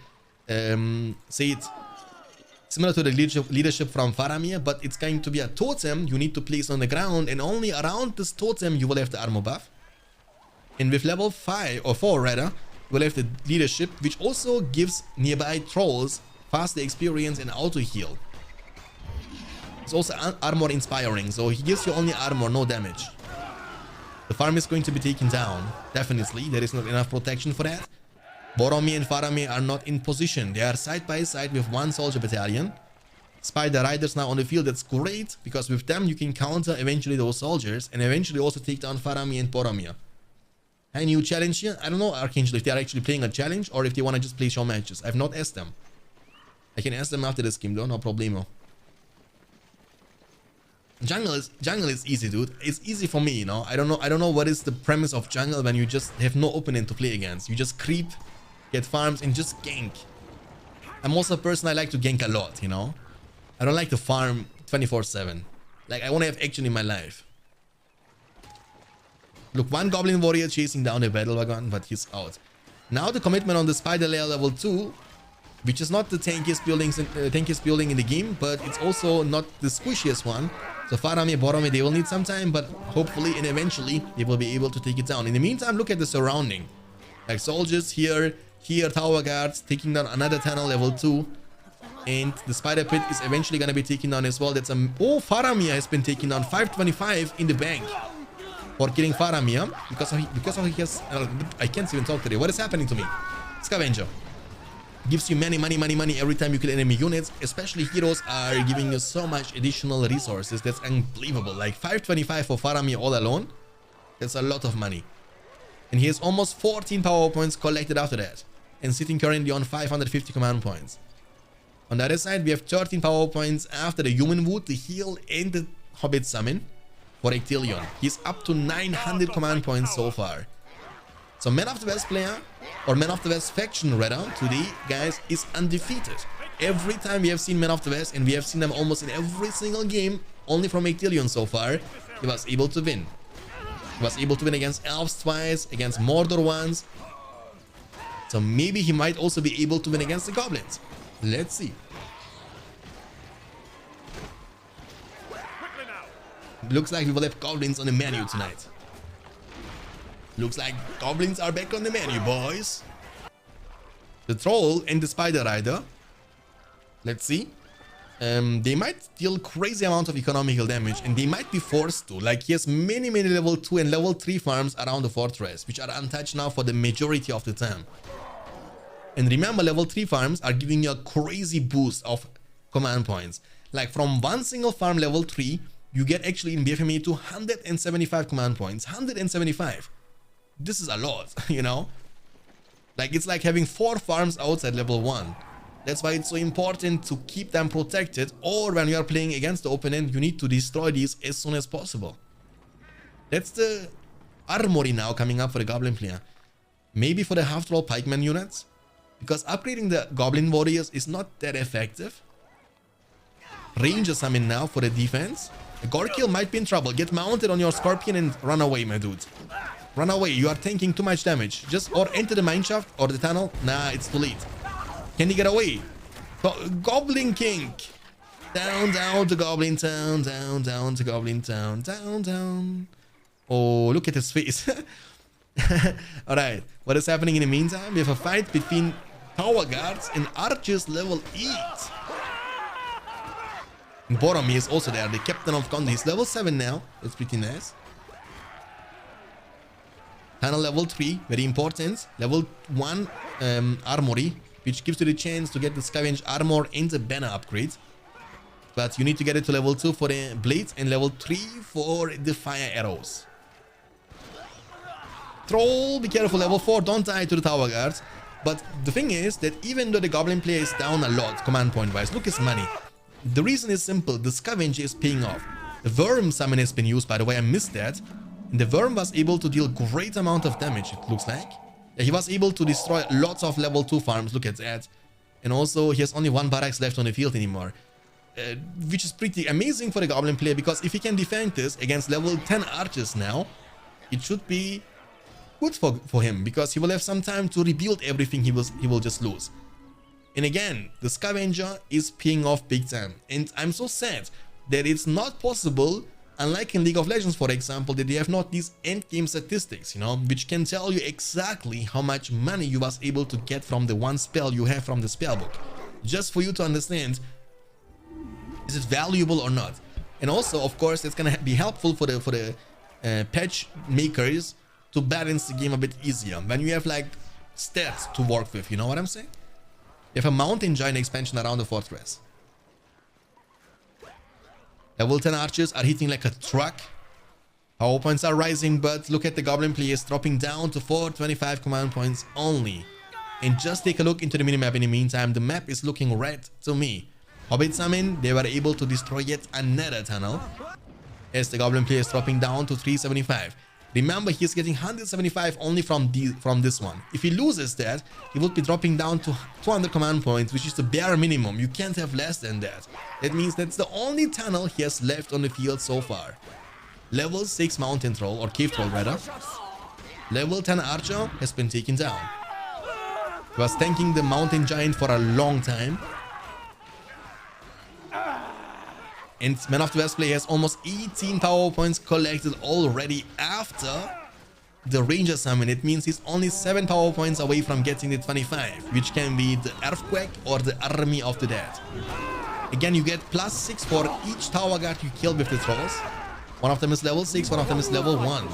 similar to the leadership from Faramir, but it's going to be a totem you need to place on the ground, and only around this totem you will have the armor buff. And with level 5, or 4 rather, you will have the leadership, which also gives nearby trolls faster experience and auto heal. It's also armor inspiring, so he gives you only armor, no damage. The farm is going to be taken down, definitely. There is not enough protection for that. Boromir and Faramir are not in position. They are side by side with one soldier battalion. Spider Riders now on the field. That's great, because with them you can counter eventually those soldiers and eventually also take down Faramir and Boromir. A new challenge here? I don't know, Archangel, if they are actually playing a challenge or if they want to just play show matches. I've not asked them. I can ask them after this game though, no problemo. Jungle is easy, dude. It's easy for me, you know. I don't know what is the premise of jungle when you just have no opponent to play against. You just creep, get farms, and just gank. I'm also a person I like to gank a lot, you know. I don't like to farm 24/7. Like, I want to have action in my life. Look, one Goblin Warrior chasing down the Battle Wagon, but he's out. Now the commitment on the Spider Lair level 2, which is not the tankiest building in the game, but it's also not the squishiest one. So Faramir, Boromir, they will need some time, but hopefully and eventually they will be able to take it down. In the meantime, look at the surrounding. Like soldiers here, tower guards, taking down another tunnel level 2. And the spider pit is eventually going to be taken down as well. That's a... Oh, Faramir has been taken down. 525 in the bank for killing Faramir. Because he has... I can't even talk today. What is happening to me? Scavenger. Gives you money every time you kill enemy units. Especially heroes are giving you so much additional resources. That's unbelievable. Like 525 for Faramir all alone. That's a lot of money. And he has almost 14 power points collected after that. And sitting currently on 550 command points. On the other side, we have 13 power points after the Human Wood, the Heal, and the Hobbit Summon for Ectelion. He's up to 900 command points so far. So Man of the West player, or Man of the West faction rather, today, guys, is undefeated. Every time we have seen Man of the West, and we have seen them almost in every single game, only from Ectelion so far, he was able to win. He was able to win against Elves twice, against Mordor once. So maybe he might also be able to win against the Goblins. Let's see. Looks like we will have Goblins on the menu tonight. Looks like Goblins are back on the menu, boys. The Troll and the Spider Rider. Let's see. They might deal crazy amount of economical damage, and they might be forced to. Like, he has many level 2 and level 3 farms around the fortress, which are untouched now for the majority of the time. And remember, level 3 farms are giving you a crazy boost of command points. Like, from one single farm level 3, you get actually in BFME 275 command points. 175. This is a lot, you know? Like, it's like having 4 farms outside level 1. That's why it's so important to keep them protected, or when you are playing against the opponent, you need to destroy these as soon as possible. That's the armory now coming up for the Goblin player. Maybe for the half-troll pikeman units, because upgrading the Goblin Warriors is not that effective. Ranger summon now for the defense. A Gorkil might be in trouble. Get mounted on your Scorpion and run away, my dude. Run away. You are taking too much damage. Just or enter the mineshaft or the tunnel. Nah, it's too late. Can he get away? Goblin King. Down, down to Goblin Town. Down, down to Goblin Town. Down, down. Oh, look at his face. Alright. What is happening in the meantime? We have a fight between Tower Guards and Archers level 8. And Boromir is also there. The Captain of Gondor. He's level 7 now. That's pretty nice. Tunnel level 3. Very important. Level 1 Armory, which gives you the chance to get the Scavenge Armor and the banner upgrade. But you need to get it to level 2 for the blades and level 3 for the fire arrows. Troll, be careful, level 4, don't die to the Tower Guards. But the thing is that even though the Goblin player is down a lot, command point wise, look his money. The reason is simple, the Scavenge is paying off. The Worm summon has been used, by the way, I missed that. And the Worm was able to deal great amount of damage, it looks like. Yeah, he was able to destroy lots of level 2 farms, look at that. And also, he has only 1 barracks left on the field anymore. Which is pretty amazing for the Goblin player, because if he can defend this against level 10 archers now, it should be good for him, because he will have some time to rebuild everything he will just lose. And again, the Scavenger is paying off big time. And I'm so sad that it's not possible, unlike in League of Legends, for example, that they have not these endgame statistics, you know, which can tell you exactly how much money you was able to get from the one spell you have from the spellbook. Just for you to understand, is it valuable or not? And also, of course, it's gonna be helpful for the patch makers to balance the game a bit easier when you have like stats to work with, you know what I'm saying? You have a mountain giant expansion around the fortress. Level 10 archers are hitting like a truck. Power points are rising, but look at the Goblin players dropping down to 425 command points only. And just take a look into the minimap in the meantime. The map is looking red to me. Hobbit summon, they were able to destroy yet another tunnel, as the Goblin player is dropping down to 375. Remember, he's getting 175 only from this one. If he loses that, he would be dropping down to 200 command points, which is the bare minimum. You can't have less than that. That means that's the only tunnel he has left on the field so far. Level 6 mountain troll, or cave troll rather. Level 10 archer has been taken down. He was tanking the mountain giant for a long time. And Man of the West player has almost 18 power points collected already after the Ranger summon. It means he's only 7 power points away from getting the 25, which can be the Earthquake or the Army of the Dead. Again, you get +6 for each Tower Guard you kill with the trolls. One of them is level 6, one of them is level 1.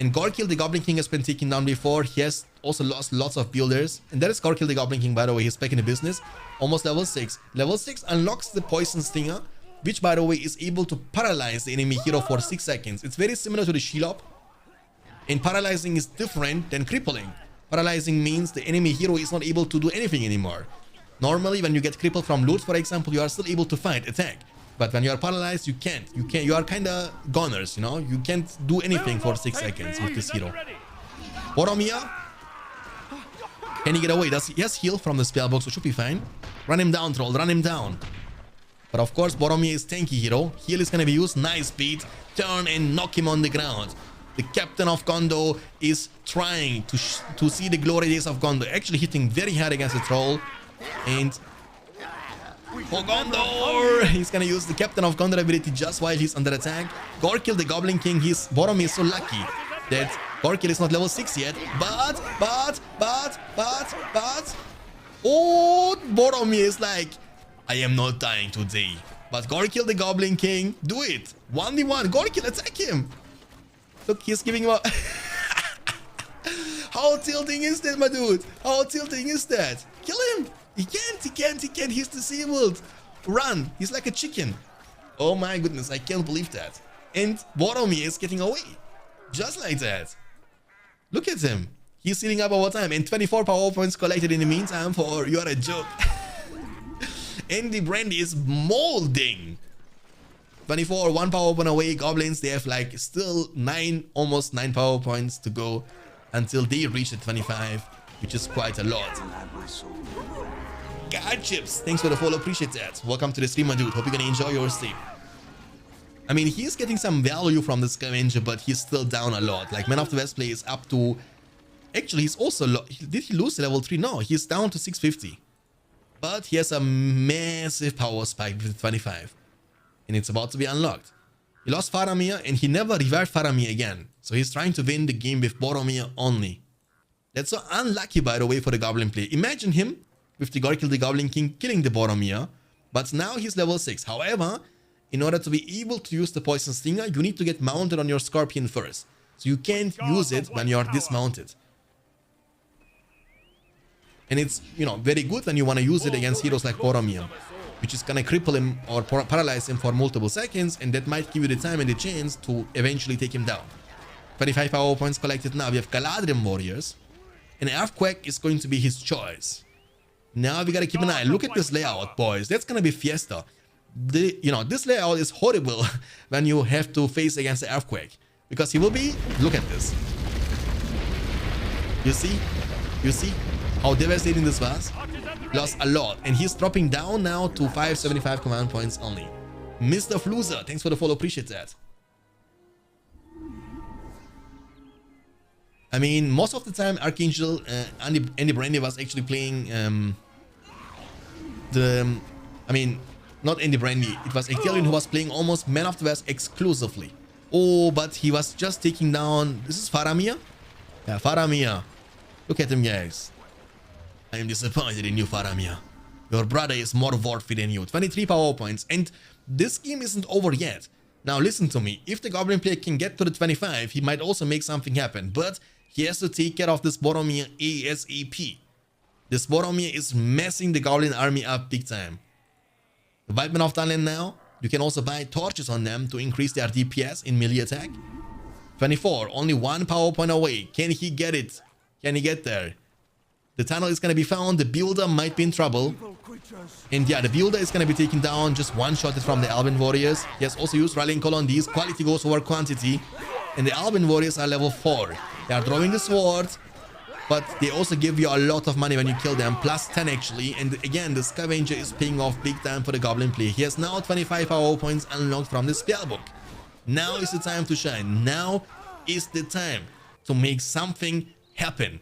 And Gorkil, the Goblin King, has been taken down before. He has also lost lots of builders. And that is Gorkil, the Goblin King, by the way. He's back in the business. Almost level 6. Level 6 unlocks the Poison Stinger, which, by the way, is able to paralyze the enemy hero for 6 seconds. It's very similar to the Shelob. And paralyzing is different than crippling. Paralyzing means the enemy hero is not able to do anything anymore. Normally, when you get crippled from loot, for example, you are still able to fight, attack. But when you are paralyzed, you can't. You are kind of goners, you know? You can't do anything for 6 seconds with this hero. Boromir. Can he get away? He has heal from the spellbook, so should be fine. Run him down, troll. Run him down. But of course, Boromir is tanky hero. Heal is going to be used. Nice beat. Turn and knock him on the ground. The Captain of Gondor is trying to see the glory days of Gondor. Actually hitting very hard against the troll. And for Gondor, he's gonna use the Captain of Gondor ability just while he's under attack. Gorkil, the Goblin King, Boromir is so lucky that Gorkil is not level 6 yet. But oh, Boromir is like, I am not dying today. But Gorkil, the Goblin King, do it. 1v1, Gorkil, attack him. Look, he's giving him a... How tilting is that, my dude? How tilting is that? Kill him. He can't. He's disabled. Run. He's like a chicken. Oh my goodness, I can't believe that. And Boromir is getting away. Just like that. Look at him. He's healing up over time. And 24 power points collected in the meantime for You Are a Joke. And the brandy is molding. 24, 1 power point away. Goblins, they have like still almost 9 power points to go until they reach the 25, which is quite a lot. God Chips, thanks for the follow, appreciate that. Welcome to the stream, my dude. Hope you're gonna enjoy your stream. I mean, he's getting some value from the scavenger, but he's still down a lot. Like, Man of the West play is up to... Actually, he's also... Did he lose level 3? No, he's down to 650. But he has a massive power spike with 25. And it's about to be unlocked. He lost Faramir, and he never revived Faramir again. So he's trying to win the game with Boromir only. That's so unlucky, by the way, for the Goblin player. Imagine him with the Gorkil the Goblin King killing the Boromir. But now he's level 6. However, in order to be able to use the Poison Stinger, you need to get mounted on your Scorpion first. So you can't use it when you're dismounted. And it's, you know, very good when you want to use it against heroes like Boromir, which is gonna cripple him or paralyze him for multiple seconds, and that might give you the time and the chance to eventually take him down. 25 power points collected now. We have Galadriel warriors, and Earthquake is going to be his choice. Now we gotta keep an eye. Look at this layout, boys. That's gonna be Fiesta. This layout is horrible when you have to face against the Earthquake, because he will be... Look at this. You see how devastating this was? Lost a lot, and he's dropping down now to 575 command points only. Mr. Fluser, thanks for the follow, appreciate that. I mean, most of the time Archangel Andy Brandy was actually playing not Andy Brandy, it was Ectelion who was playing almost Man of the West exclusively. Oh, but he was just taking down... This is Faramir? Yeah, Faramir. Look at him, guys. I am disappointed in you, Faramir. Your brother is more worthy than you. 23 power points, and this game isn't over yet. Now listen to me, if the Goblin player can get to the 25, he might also make something happen, but he has to take care of this Boromir ASAP. This Boromir is messing the Goblin army up big time. The White Men of Dunland now, you can also buy torches on them to increase their DPS in melee attack. 24, only 1 power point away. Can he get it? Can he get there? The tunnel is going to be found. The builder might be in trouble. And yeah, the builder is going to be taken down. Just one-shotted from the Alban warriors. He has also used Rallying Call on these. Quality goes over quantity. And the Alban warriors are level 4. They are drawing the sword. But they also give you a lot of money when you kill them. Plus 10 actually. And again, the scavenger is paying off big time for the Goblin player. He has now 25 power points unlocked from the spellbook. Now is the time to shine. Now is the time to make something happen.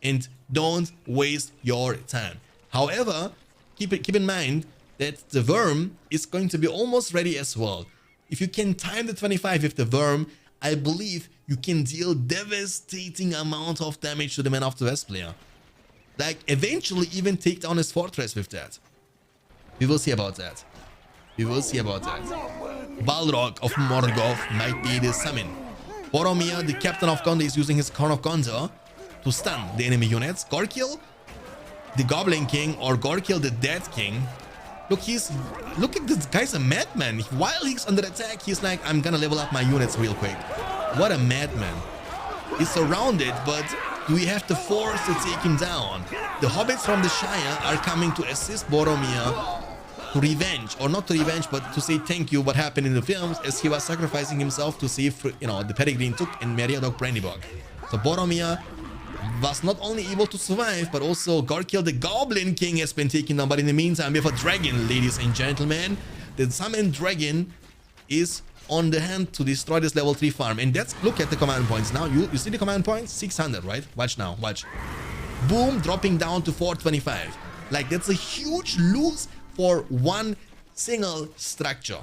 And don't waste your time. However, keep in mind that the worm is going to be almost ready as well. If you can time the 25 with the worm, I believe you can deal devastating amount of damage to the Man of the West player. Like, eventually even take down his fortress with that. We will see about that. We will see about that. Balrog of Morgoth might be the summon. Boromir, the captain of Gondor, is using his Crown of Gondor to stun the enemy units. Gorkil, the Goblin King, or Gorkil, the Dead King. Look at this guy's a madman. While he's under attack, he's like, I'm gonna level up my units real quick. What a madman. He's surrounded, but we have the force to take him down. The hobbits from the Shire are coming to assist Boromir to revenge, or not to revenge, but to say thank you what happened in the films, as he was sacrificing himself to save, the Peregrine Took and Meriadoc Brandybog. So Boromir was not only able to survive, but also Gorkil the Goblin King has been taken down. But in the meantime, we have a dragon, ladies and gentlemen. The summoned dragon is on the hand to destroy this level 3 farm. And let's look at the command points now. You see the command points? 600, right? Watch now, watch. Boom, dropping down to 425. Like, that's a huge lose for one single structure.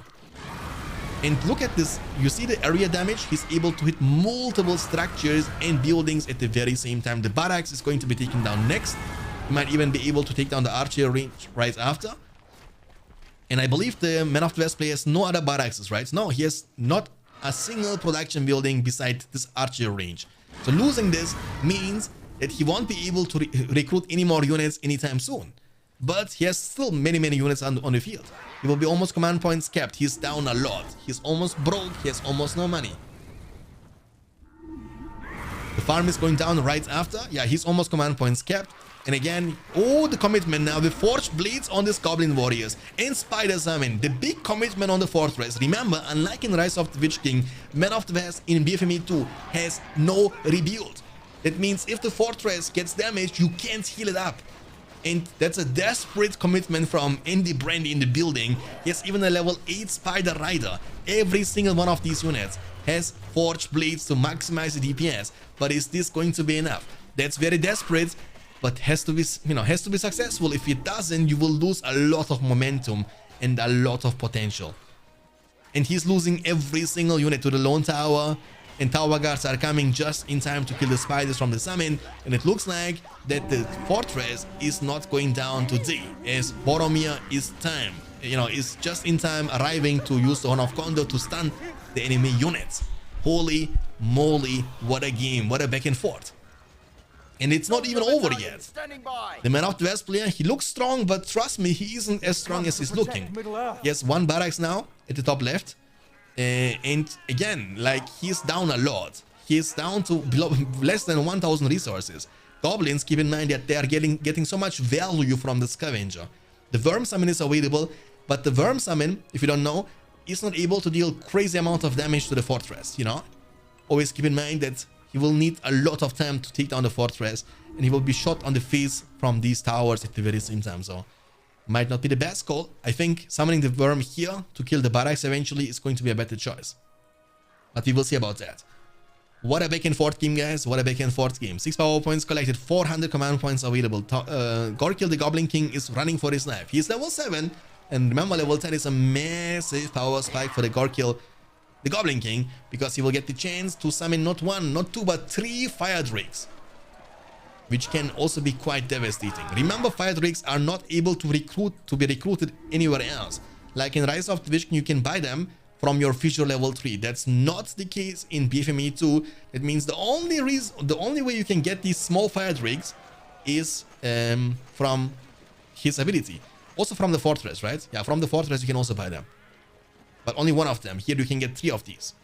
And look at this, you see the area damage? He's able to hit multiple structures and buildings at the very same time. The barracks is going to be taken down next. He might even be able to take down the archer range right after. And I believe the Man of the West player has no other barracks, right? No, he has not a single production building beside this archer range. So losing this means that he won't be able to recruit any more units anytime soon. But he has still many units on the field. He will be almost command points capped. He's down a lot. He's almost broke. He has almost no money. The farm is going down right after. Yeah, he's almost command points capped. And again, oh, the commitment now. The Forged Blades on this Goblin Warriors. And Spider Summon. The big commitment on the fortress. Remember, unlike in Rise of the Witch King, Man of the West in BFME 2 has no rebuild. That means if the fortress gets damaged, you can't heal it up. And that's a desperate commitment from Andy Brandy in the building. He has even a level 8 Spider Rider. Every single one of these units has Forged Blades to maximize the DPS. But is this going to be enough? That's very desperate, but has to be, has to be successful. If it doesn't, you will lose a lot of momentum and a lot of potential. And he's losing every single unit to the lone tower. And tower guards are coming just in time to kill the spiders from the summon, and it looks like that the fortress is not going down today, as Boromir is just in time arriving to use the Horn of Condor to stun the enemy units. Holy moly, what a game, what a back and forth. And it's not even over yet. The Man of the West player, he looks strong, but trust me, he isn't as strong as he's looking. He has 1 barracks now at the top left. And again, like, he's down a lot. He's down to less than 1,000 resources. Goblins, keep in mind that they are getting so much value from the scavenger. The Worm Summon is available, but the Worm Summon, if you don't know, is not able to deal crazy amount of damage to the fortress, Always keep in mind that he will need a lot of time to take down the fortress, and he will be shot on the face from these towers at the very same time, so might not be the best call. I think summoning the worm here to kill the barracks eventually is going to be a better choice. But we will see about that. What a back and forth game, guys. What a back and forth game. 6 power points collected, 400 command points available. Gorkil, the Goblin King, is running for his life. He's level 7. And remember, level 10 is a massive power spike for the Gorkil, the Goblin King, because he will get the chance to summon not 1, not 2, but 3 Fire Drakes, which can also be quite devastating. Remember, Fire Drakes are not able to be recruited anywhere else. Like in Rise of the Witch King, you can buy them from your Fissure level 3. That's not the case in BFME 2. That means the only way you can get these small Fire Drakes is from his ability. Also from the Fortress, right? Yeah, from the Fortress you can also buy them. But only 1 of them. Here you can get 3 of these.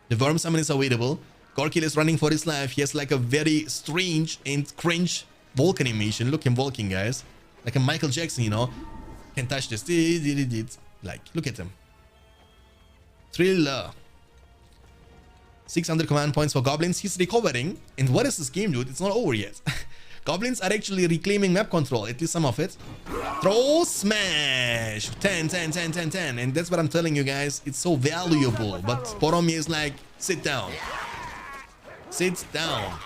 The Worm Summon is available. Gorkil is running for his life. He has like a very strange and cringe Vulcan animation. Look him walking, guys. Like a Michael Jackson, Can touch this. Like, look at him. Thriller. 600 command points for Goblins. He's recovering. And what is this game, dude? It's not over yet. Goblins are actually reclaiming map control. At least some of it. Throw, smash. 10, 10, 10, 10, 10. And that's what I'm telling you, guys. It's so valuable. But Boromir is like, sit down. Sit down.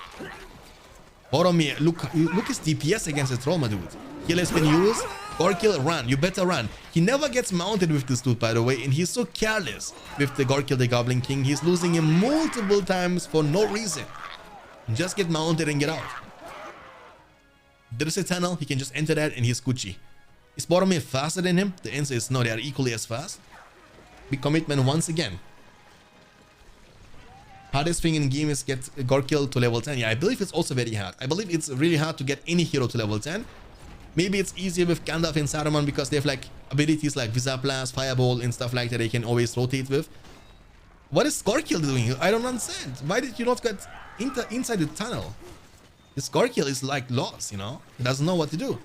Boromir, look his DPS against the Trauma, dude. Heal has been used. Gorkil, run. You better run. He never gets mounted with this dude, by the way, and he's so careless with the Gorkil, the Goblin King. He's losing him multiple times for no reason. Just get mounted and get out. There's a tunnel. He can just enter that and he's Gucci. Is Boromir faster than him? The answer is no, they are equally as fast. Big commitment once again. Hardest thing in game is get Gorkil to level 10. Yeah, I believe it's also very hard. I believe it's really hard to get any hero to level 10. Maybe it's easier with Gandalf and Saruman because they have like abilities like Visa Blast, Fireball and stuff like that they can always rotate with. What is Gorkil doing? I don't understand. Why did you not get inside the tunnel? This Gorkil is like lost, He doesn't know what to do.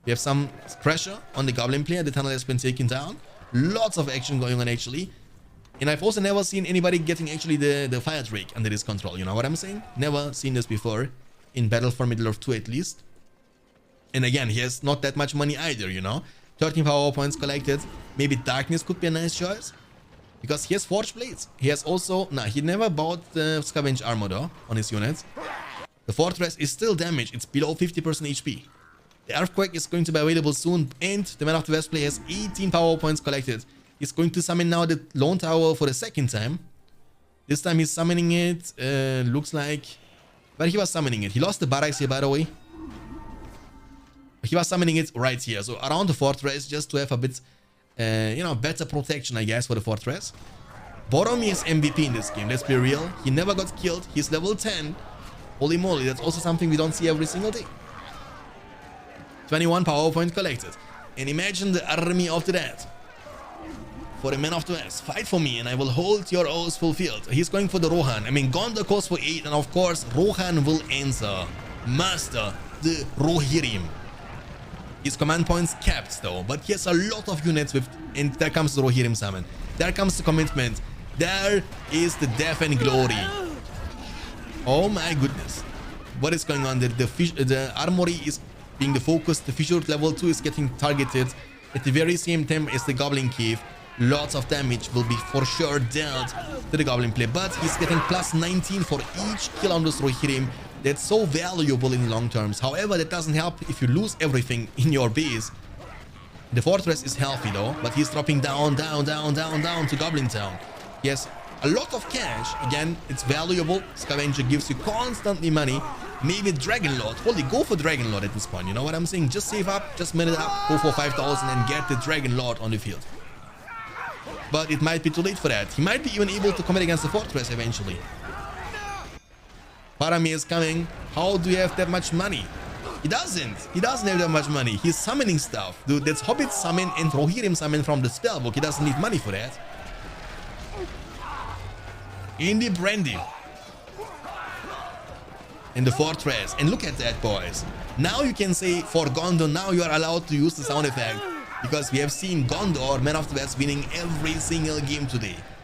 We have some pressure on the Goblin player. The tunnel has been taken down. Lots of action going on actually. And I've also never seen anybody getting actually the Fire Drake under his control. You know what I'm saying? Never seen this before. In Battle for Middle-earth 2 at least. And again, he has not that much money either, 13 power points collected. Maybe Darkness could be a nice choice. Because he has Forged Blades. He has also... Nah, he never bought the Scavenge Armor though on his units. The Fortress is still damaged. It's below 50% HP. The Earthquake is going to be available soon. And the Man of the West player has 18 power points collected. He's going to summon now the Lone Tower for the 2nd time. This time he's summoning it. Looks like... But he was summoning it. He lost the barracks here, by the way. He was summoning it right here. So around the fortress, just to have a bit, better protection, I guess, for the fortress. Boromir is MVP in this game. Let's be real. He never got killed. He's level 10. Holy moly, that's also something we don't see every single day. 21 power points collected. And imagine the army of the dead. For the Man of the West, fight for me and I will hold your oaths fulfilled. He's going for the Rohan. I mean, Gondor goes for 8 and of course Rohan will answer. Master the Rohirrim. His command points capped though, but he has a lot of units with... And there comes the Rohirrim summon. There comes the commitment. There is the death and glory. Oh my goodness. What is going on? The armory is being the focus. The fissure level 2 is getting targeted at the very same time as the Goblin Cave. Lots of damage will be for sure dealt to the Goblin player, but he's getting plus 19 for each kill on the Rohirrim. That's so valuable in long terms. However, that doesn't help if you lose everything in your base. The fortress is healthy though, but he's dropping down to Goblin Town. He has a lot of cash. Again, it's valuable. Scavenger gives you constantly money. Maybe Dragon Lord. Holy, go for Dragon Lord at this point. You know what I'm saying? Just save up, just minute up, go for 5,000 and get the Dragon Lord on the field. But it might be too late for that. He might be even able to commit against the fortress eventually. Faramir is coming. How do you have that much money? He doesn't. He doesn't have that much money. He's summoning stuff. Dude, that's Hobbit summon and Rohirrim summon from the spellbook. He doesn't need money for that. In the Brandy. In the fortress. And look at that, boys. Now you can say for Gondor, now you are allowed to use the sound effect. Because we have seen Gondor, Man of the West, winning every single game today.